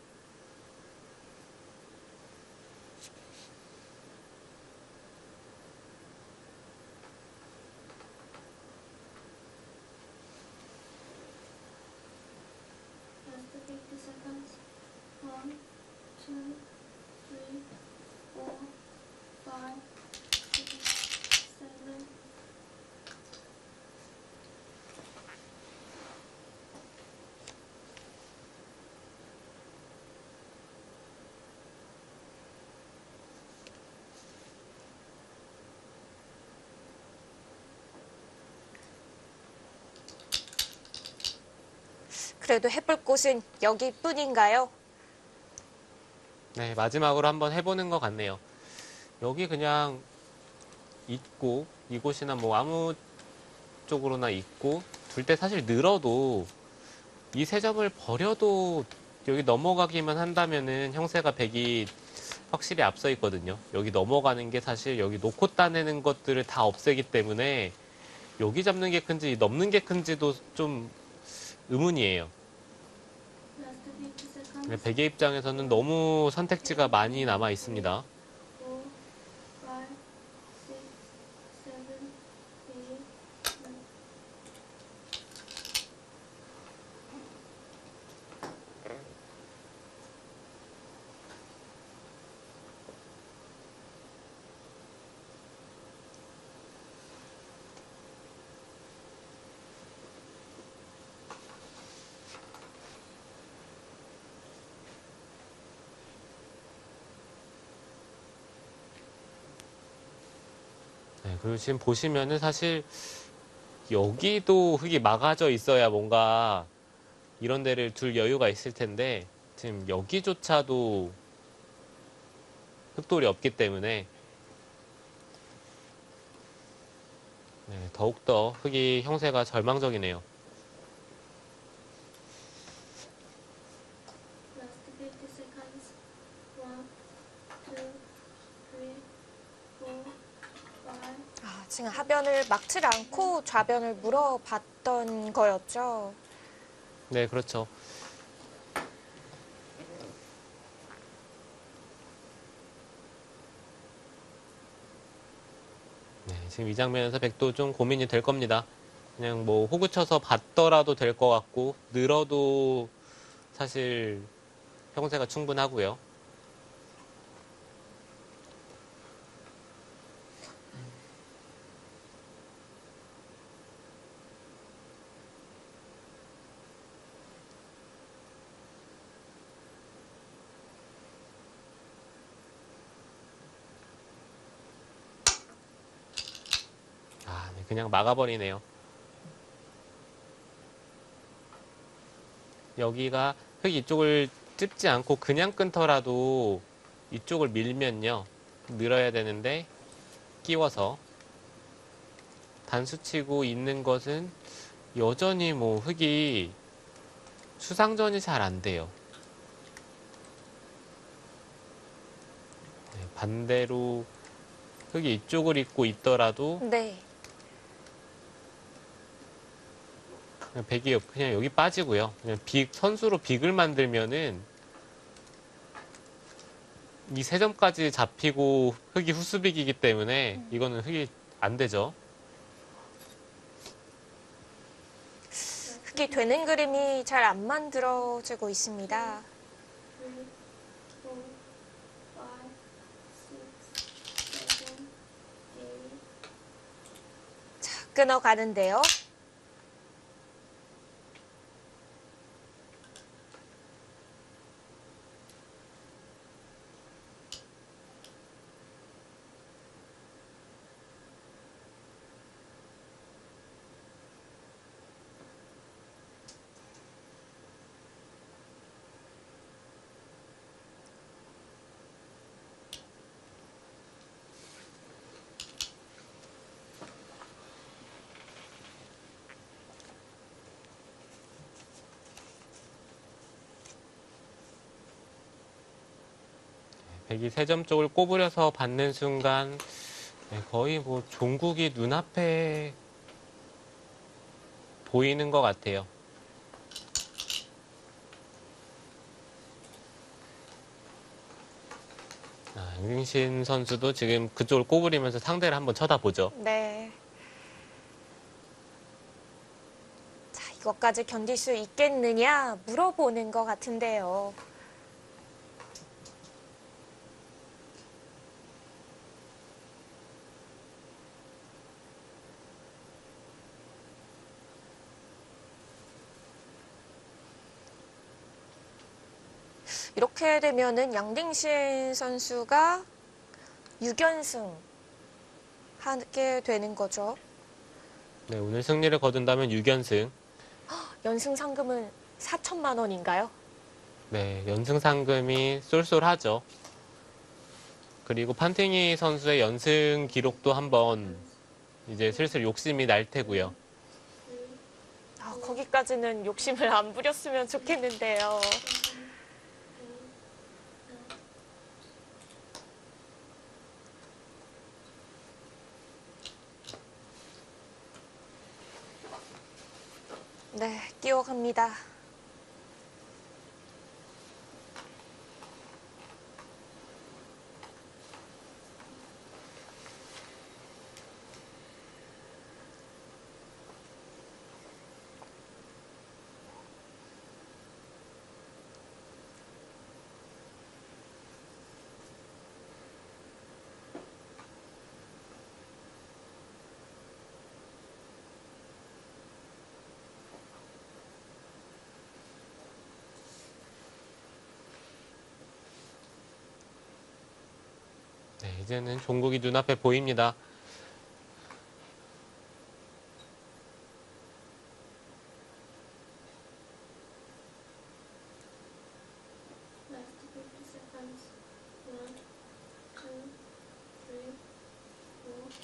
last 50 seconds. 1, 2, 3, 4, 5, 6, 7. 그래도 해볼 곳은 여기뿐인가요? 네, 마지막으로 한번 해보는 것 같네요. 여기 그냥 있고 이곳이나 뭐 아무 쪽으로나 있고 둘 때 사실 늘어도 이 세 점을 버려도 여기 넘어가기만 한다면은 형세가 100이 확실히 앞서 있거든요. 여기 넘어가는 게 사실 여기 놓고 따내는 것들을 다 없애기 때문에 여기 잡는 게 큰지 넘는 게 큰지도 좀 의문이에요. Last 50 seconds. 100의 입장에서는 너무 선택지가 많이 남아 있습니다. 4, 5, 6, 7, 8, 9. 네, 그리고 지금 보시면은 사실 여기도 흙이 막아져 있어야 뭔가 이런 데를 둘 여유가 있을 텐데 지금 여기조차도 흙돌이 없기 때문에 네, 더욱더 흙이 형세가 절망적이네요. Last 50 seconds. 1, 2, 3, 4, 5. 지금 하변을 막질 않고 좌변을 물어봤던 거였죠. 네, 그렇죠. 네, 지금 이 장면에서 백도 좀 고민이 될 겁니다. 그냥 뭐 호구 쳐서 받더라도 될 것 같고 늘어도 사실 형세가 충분하고요. 네, 그냥 막아버리네요. 여기가 흙 이쪽을 찝지 않고 그냥 끊더라도 이쪽을 밀면요. 늘어야 되는데 끼워서 단수치고 있는 것은 여전히 뭐 흙이 수상전이 잘 안 돼요. 네, 반대로 흙이 이쪽을 잇고 있더라도 네. 백이 그냥 여기 빠지고요. 그냥 선수로 빅을 만들면은 이 세 점까지 잡히고 흙이 후수빅이기 때문에 이거는 흙이 안 되죠. 흙이 되는 그림이 잘 안 만들어지고 있습니다. 3, 4, 5, 6, 7, 8. 자, 끊어가는데요. 백이 세 점 쪽을 꼬부려서 받는 순간 거의 뭐 종국이 눈앞에 보이는 것 같아요. 양딩신 선수도 지금 그쪽을 꼬부리면서 상대를 한번 쳐다보죠. 네. 자, 이것까지 견딜 수 있겠느냐 물어보는 것 같은데요. 이렇게 되면은 양딩신 선수가 6연승 하게 되는 거죠. 네, 오늘 승리를 거둔다면 6연승. 연승 상금은 4천만 원인가요? 네, 연승 상금이 쏠쏠하죠. 그리고 판팅이 선수의 연승 기록도 한번 이제 슬슬 욕심이 날 테고요. 아, 거기까지는 욕심을 안 부렸으면 좋겠는데요. 네, 끼워갑니다. 네, 이제는 종국이 눈앞에 보입니다. Last 50 seconds. 1, 2, 3, 4, 5.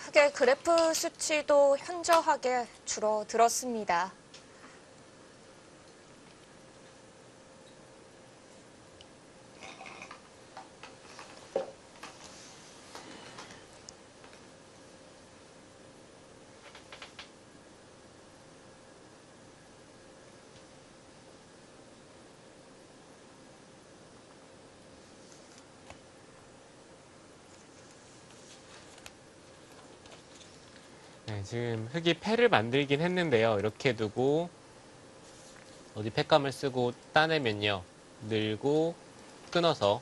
흙의 그래프 수치도 현저하게 줄어들었습니다. 네, 지금 흙이 패를 만들긴 했는데요. 이렇게 두고 어디 팩감을 쓰고 따내면요. 늘고 끊어서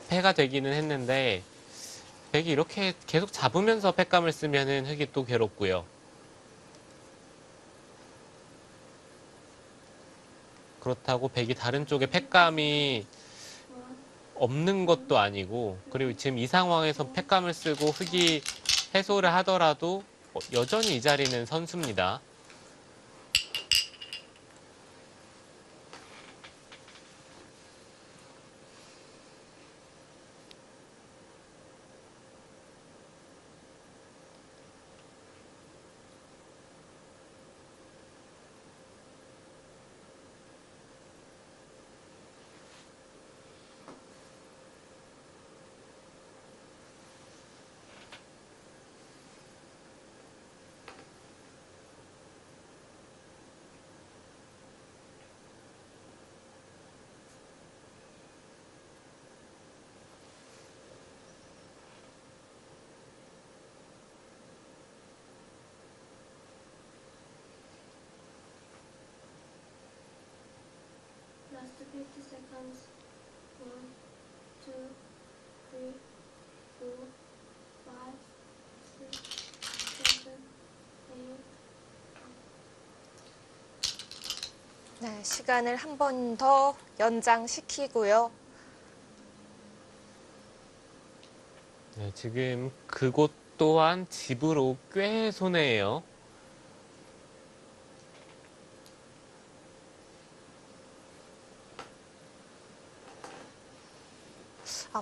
패가 되기는 했는데 백이 이렇게 계속 잡으면서 팩감을 쓰면은 흙이 또 괴롭고요. 그렇다고 백이 다른 쪽에 팩감이 없는 것도 아니고 그리고 지금 이 상황에서 팩감을 쓰고 흙이 해소를 하더라도 여전히 이 자리는 선수입니다. seconds. 1, 2, 3, 4, 5, 6, 7, 8. 네, 시간을 한 번 더 연장시키고요. 네, 지금 그곳 또한 집으로 꽤 손해예요.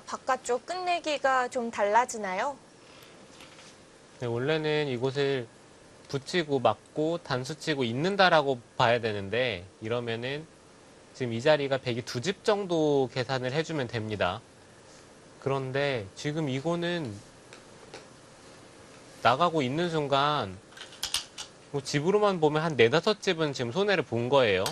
바깥쪽 끝내기가 좀 달라지나요? 네, 원래는 이곳을 붙이고 막고 단수 치고 있는다라고 봐야 되는데 이러면은 지금 이 자리가 백이 두 집 정도 계산을 해주면 됩니다. 그런데 지금 이거는 나가고 있는 순간 뭐 집으로만 보면 한 네다섯 집은 지금 손해를 본 거예요.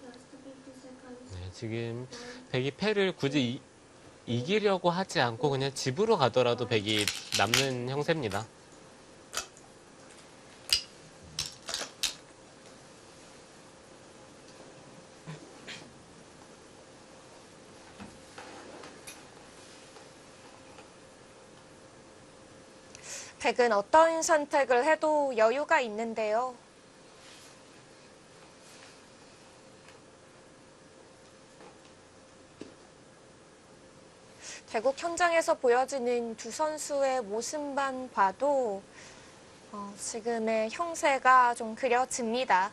Last 50 seconds. 네, 지금 1, 백이 패를 굳이 이기려고 하지 않고 그냥 집으로 가더라도 백이 남는 형세입니다. 백은 어떤 선택을 해도 여유가 있는데요. 대국 현장에서 보여지는 두 선수의 모습만 봐도 지금의 형세가 좀 그려집니다.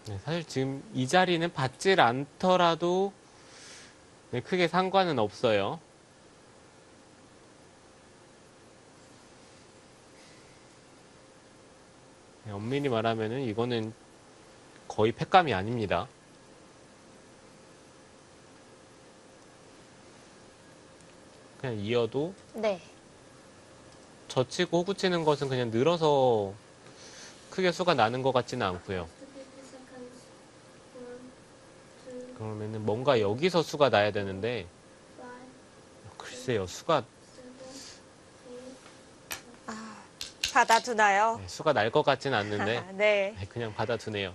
네, 사실 지금 이 자리는 받질 않더라도 네, 크게 상관은 없어요. 네, 엄밀히 말하면은 이거는 거의 패감이 아닙니다. 그냥 이어도 네. 젖히고 호구치는 것은 그냥 늘어서 크게 수가 나는 것 같지는 않고요. Last 50 seconds. 1, 2, 그러면은 뭔가 여기서 수가 나야 되는데 5, 글쎄요 수가 7, 8. 받아두나요? 네, 수가 날 것 같지는 않는데 네. 네, 그냥 받아두네요.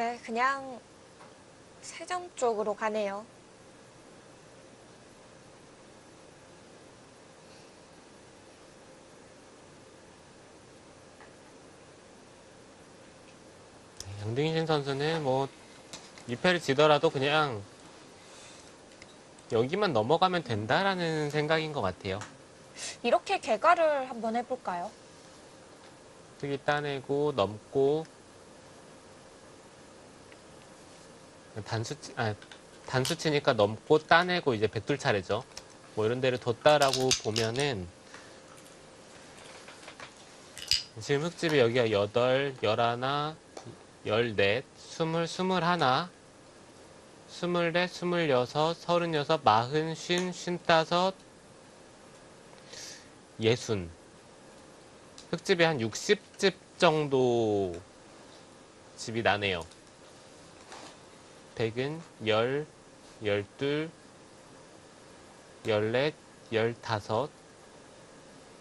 네, 그냥 3점 쪽으로 가네요. 양등신 선수는 뭐 2패를 지더라도 그냥 여기만 넘어가면 된다라는 생각인 것 같아요. 이렇게 개가를 한번 해볼까요? 특히 따내고 넘고 단수치니까 넘고 따내고 이제 백둘 차례죠. 뭐 이런 데를 뒀다라고 보면은 지금 흙집이 여기가 8, 11, 14, 20, 21, 24, 26, 36, 40, 50, 55, 60. 흙집이 한 60집 정도 집이 나네요. 100은 10, 12, 14,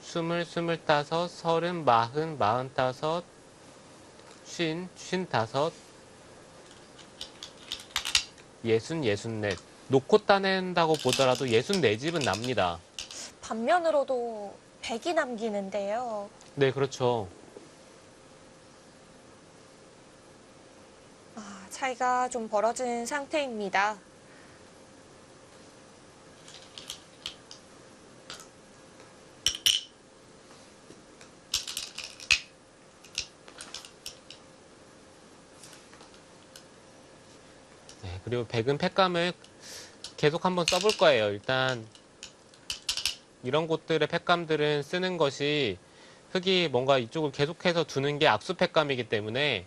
15, 20, 25, 30, 40, 45, 50, 55, 60, 64. 놓고 따낸다고 보더라도 64집은 납니다. 반면으로도 100이 남기는데요. 네, 그렇죠. 차이가 좀 벌어진 상태입니다. 네, 그리고 백은 팩감을 계속 한번 써볼 거예요. 일단 이런 곳들의 팩감들은 쓰는 것이 흙이 뭔가 이쪽을 계속해서 두는 게 악수 팩감이기 때문에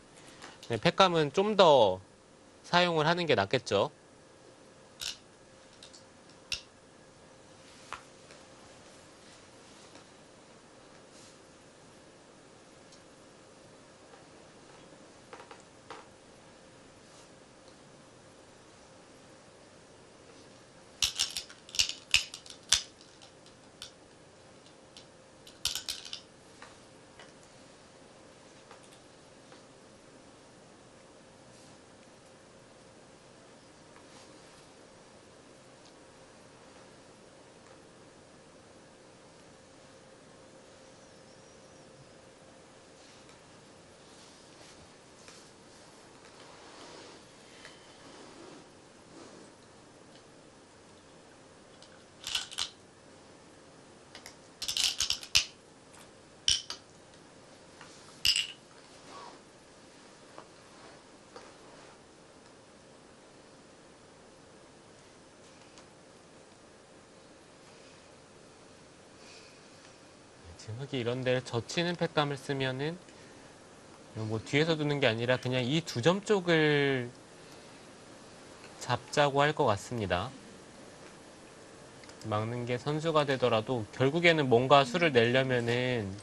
네, 팩감은 좀 더 사용을 하는 게 낫겠죠. 지금 흙이 이런 데를 젖히는 팩감을 쓰면은 뭐 뒤에서 두는 게 아니라 그냥 이 2점 쪽을 잡자고 할 것 같습니다. 막는 게 선수가 되더라도 결국에는 뭔가 수를 내려면은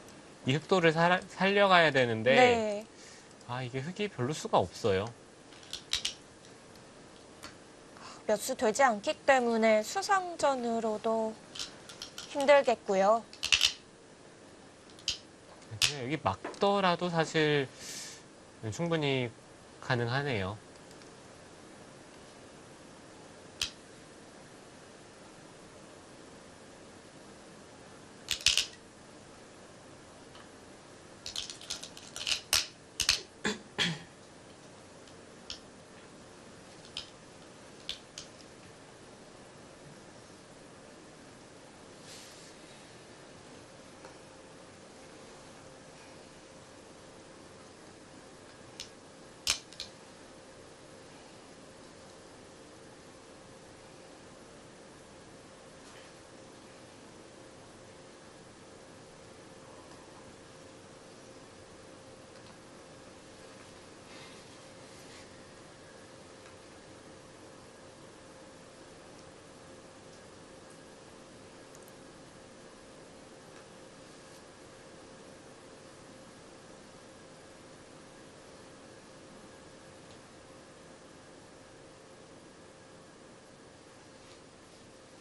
이 흙도를 살려가야 되는데 네. 이게 흙이 별로 수가 없어요. 몇 수 되지 않기 때문에 수상전으로도 힘들겠고요. 그냥 여기 막더라도 사실 충분히 가능하네요.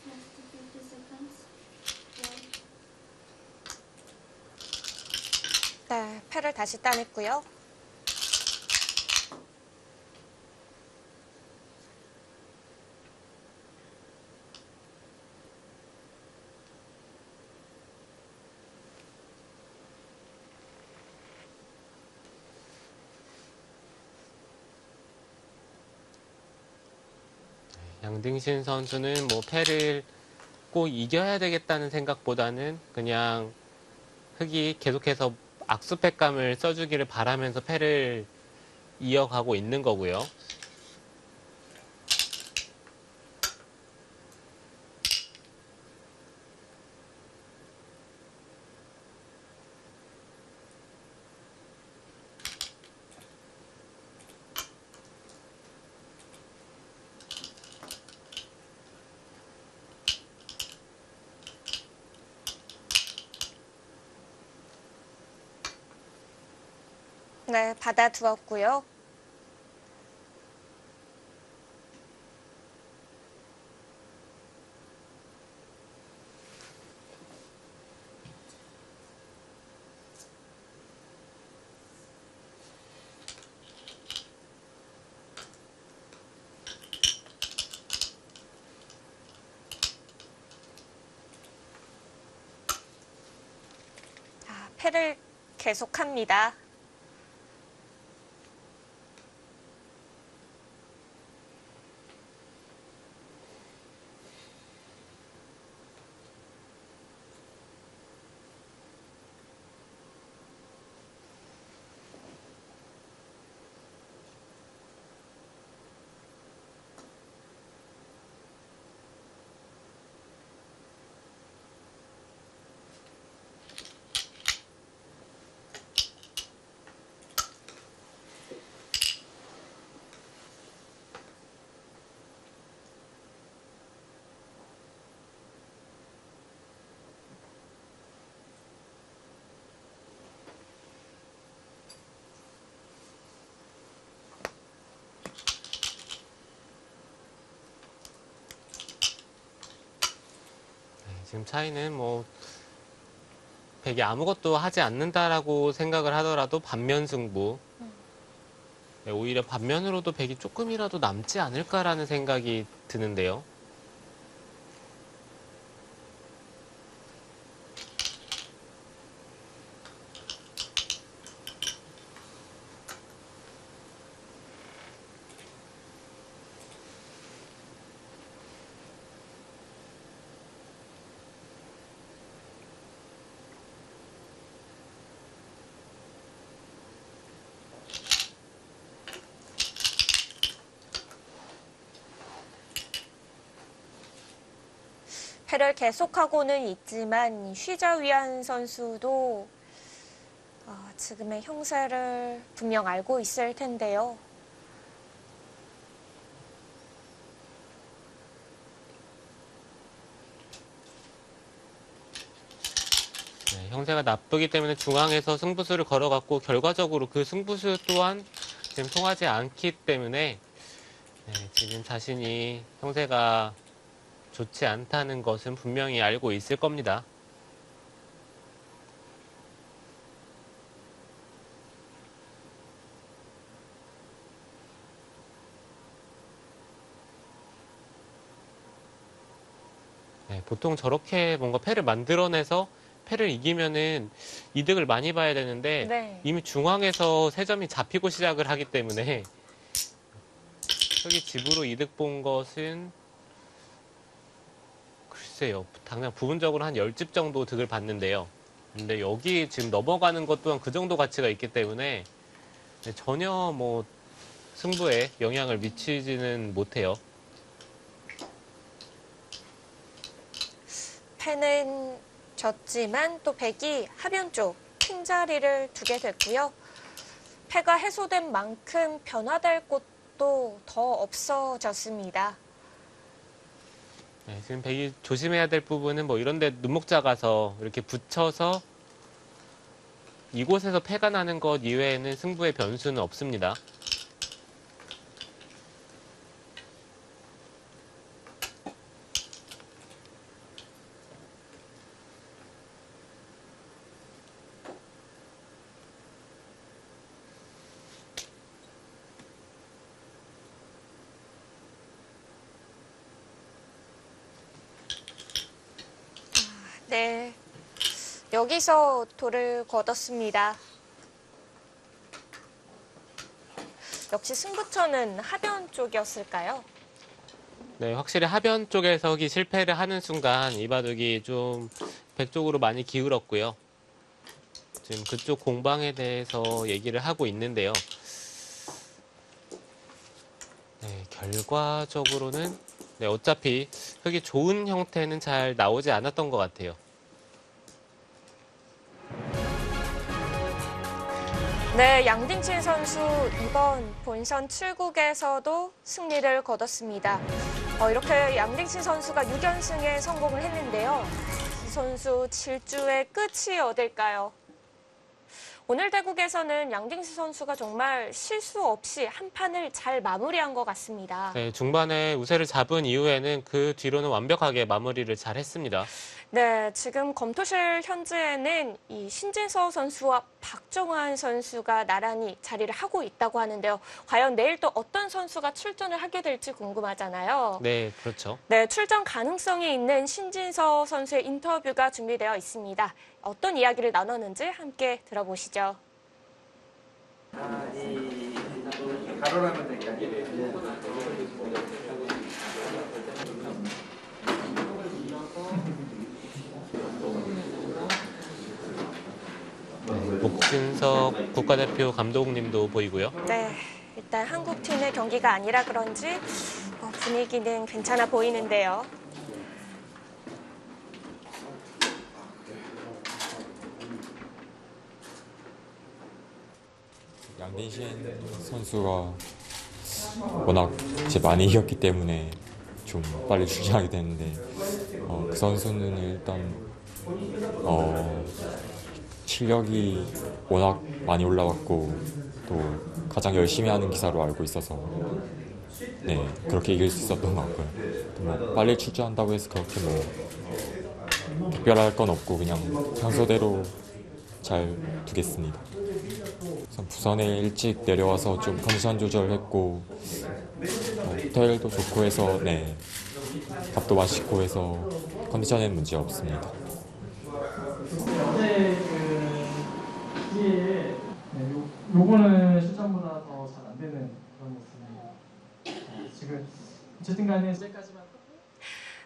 Last 50 seconds. 1, 네, 패를 다시 따냈고요. 양딩신 선수는 뭐 패를 꼭 이겨야 되겠다는 생각보다는 그냥 흑이 계속해서 악수패감을 써주기를 바라면서 패를 이어가고 있는 거고요. 네, 받아두었고요. 패를 계속합니다. 지금 차이는 뭐 백이 아무것도 하지 않는다라고 생각을 하더라도 반면 승부. 네, 오히려 반면으로도 백이 조금이라도 남지 않을까라는 생각이 드는데요. 패를 계속하고는 있지만 휘자위안 선수도 지금의 형세를 분명 알고 있을 텐데요. 네, 형세가 나쁘기 때문에 중앙에서 승부수를 걸어갔고 결과적으로 그 승부수 또한 지금 통하지 않기 때문에 네, 지금 자신이 형세가 좋지 않다는 것은 분명히 알고 있을 겁니다. 네, 보통 저렇게 뭔가 패를 만들어내서 패를 이기면은 이득을 많이 봐야 되는데 네. 이미 중앙에서 세 점이 잡히고 시작을 하기 때문에 여기 집으로 이득 본 것은 글쎄요. 당장 부분적으로 한 10집 정도 득을 봤는데요. 근데 여기 지금 넘어가는 것 또한 그 정도 가치가 있기 때문에 전혀 뭐 승부에 영향을 미치지는 못해요. 패는 졌지만 또 백이 하변 쪽 큰 자리를 두게 됐고요. 패가 해소된 만큼 변화될 곳도 더 없어졌습니다. 네, 지금 백이 조심해야 될 부분은 뭐 이런데 눈목 작아서 이렇게 붙여서 이곳에서 패가 나는 것 이외에는 승부의 변수는 없습니다. 네. 여기서 돌을 걷었습니다. 역시 승부처는 하변 쪽이었을까요? 네, 확실히 하변 쪽에서 흑이 실패를 하는 순간 이 바둑이 좀 백 쪽으로 많이 기울었고요. 지금 그쪽 공방에 대해서 얘기를 하고 있는데요. 네, 결과적으로는 네, 어차피 흑이 좋은 형태는 잘 나오지 않았던 것 같아요. 네, 양딩친 선수 이번 본선 7국에서도 승리를 거뒀습니다. 이렇게 양딩친 선수가 6연승에 성공을 했는데요. 이 선수 질주의 끝이 어딜까요? 오늘 대국에서는 양딩친 선수가 정말 실수 없이 한 판을 잘 마무리한 것 같습니다. 네, 중반에 우세를 잡은 이후에는 그 뒤로는 완벽하게 마무리를 잘 했습니다. 네, 지금 검토실 현지에는 이 신진서 선수와 박종환 선수가 나란히 자리를 하고 있다고 하는데요. 과연 내일 또 어떤 선수가 출전을 하게 될지 궁금하잖아요. 네, 그렇죠. 네, 출전 가능성이 있는 신진서 선수의 인터뷰가 준비되어 있습니다. 어떤 이야기를 나눴는지 함께 들어보시죠. 가로라면 될까요? 목진석 국가대표 감독님도 보이고요. 네, 일단 한국팀의 경기가 아니라 그런지 분위기는 괜찮아 보이는데요. 양딩신 선수가 워낙 이제 많이 이겼기 때문에 좀 빨리 출전하게 됐는데 그 선수는 일단 실력이 워낙 많이 올라왔고 또 가장 열심히 하는 기사로 알고 있어서 네 그렇게 이길 수 있었던 것 같고요. 또 뭐 빨리 출전한다고 해서 그렇게 뭐 특별할 건 없고 그냥 평소대로 잘 두겠습니다. 우선 부산에 일찍 내려와서 좀 컨디션 조절했고 호텔도 좋고 해서 네 밥도 맛있고 해서 컨디션에는 문제 없습니다. 어제 그 기회에 요거는 실전보다 더 잘 안 되는 그런 모습입니다. 지금 어쨌든 간에 이제까지만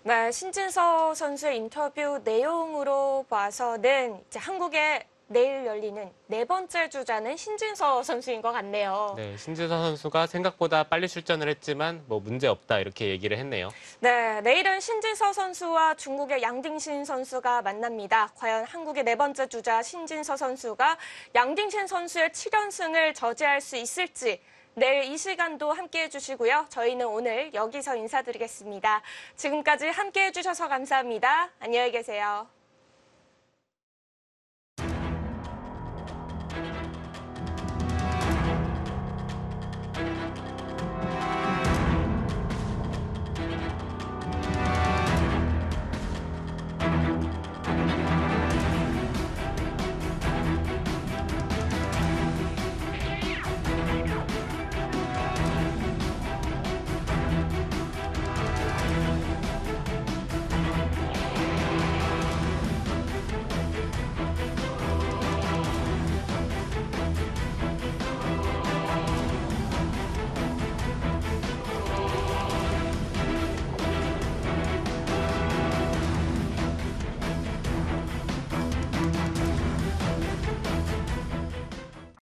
네, 신진서 선수의 인터뷰 내용으로 봐서는 이제 한국의 내일 열리는 네 번째 주자는 신진서 선수인 것 같네요. 네, 신진서 선수가 생각보다 빨리 출전을 했지만 뭐 문제 없다 이렇게 얘기를 했네요. 네, 내일은 신진서 선수와 중국의 양딩신 선수가 만납니다. 과연 한국의 네 번째 주자 신진서 선수가 양딩신 선수의 7연승을 저지할 수 있을지 내일 이 시간도 함께해 주시고요. 저희는 오늘 여기서 인사드리겠습니다. 지금까지 함께해 주셔서 감사합니다. 안녕히 계세요.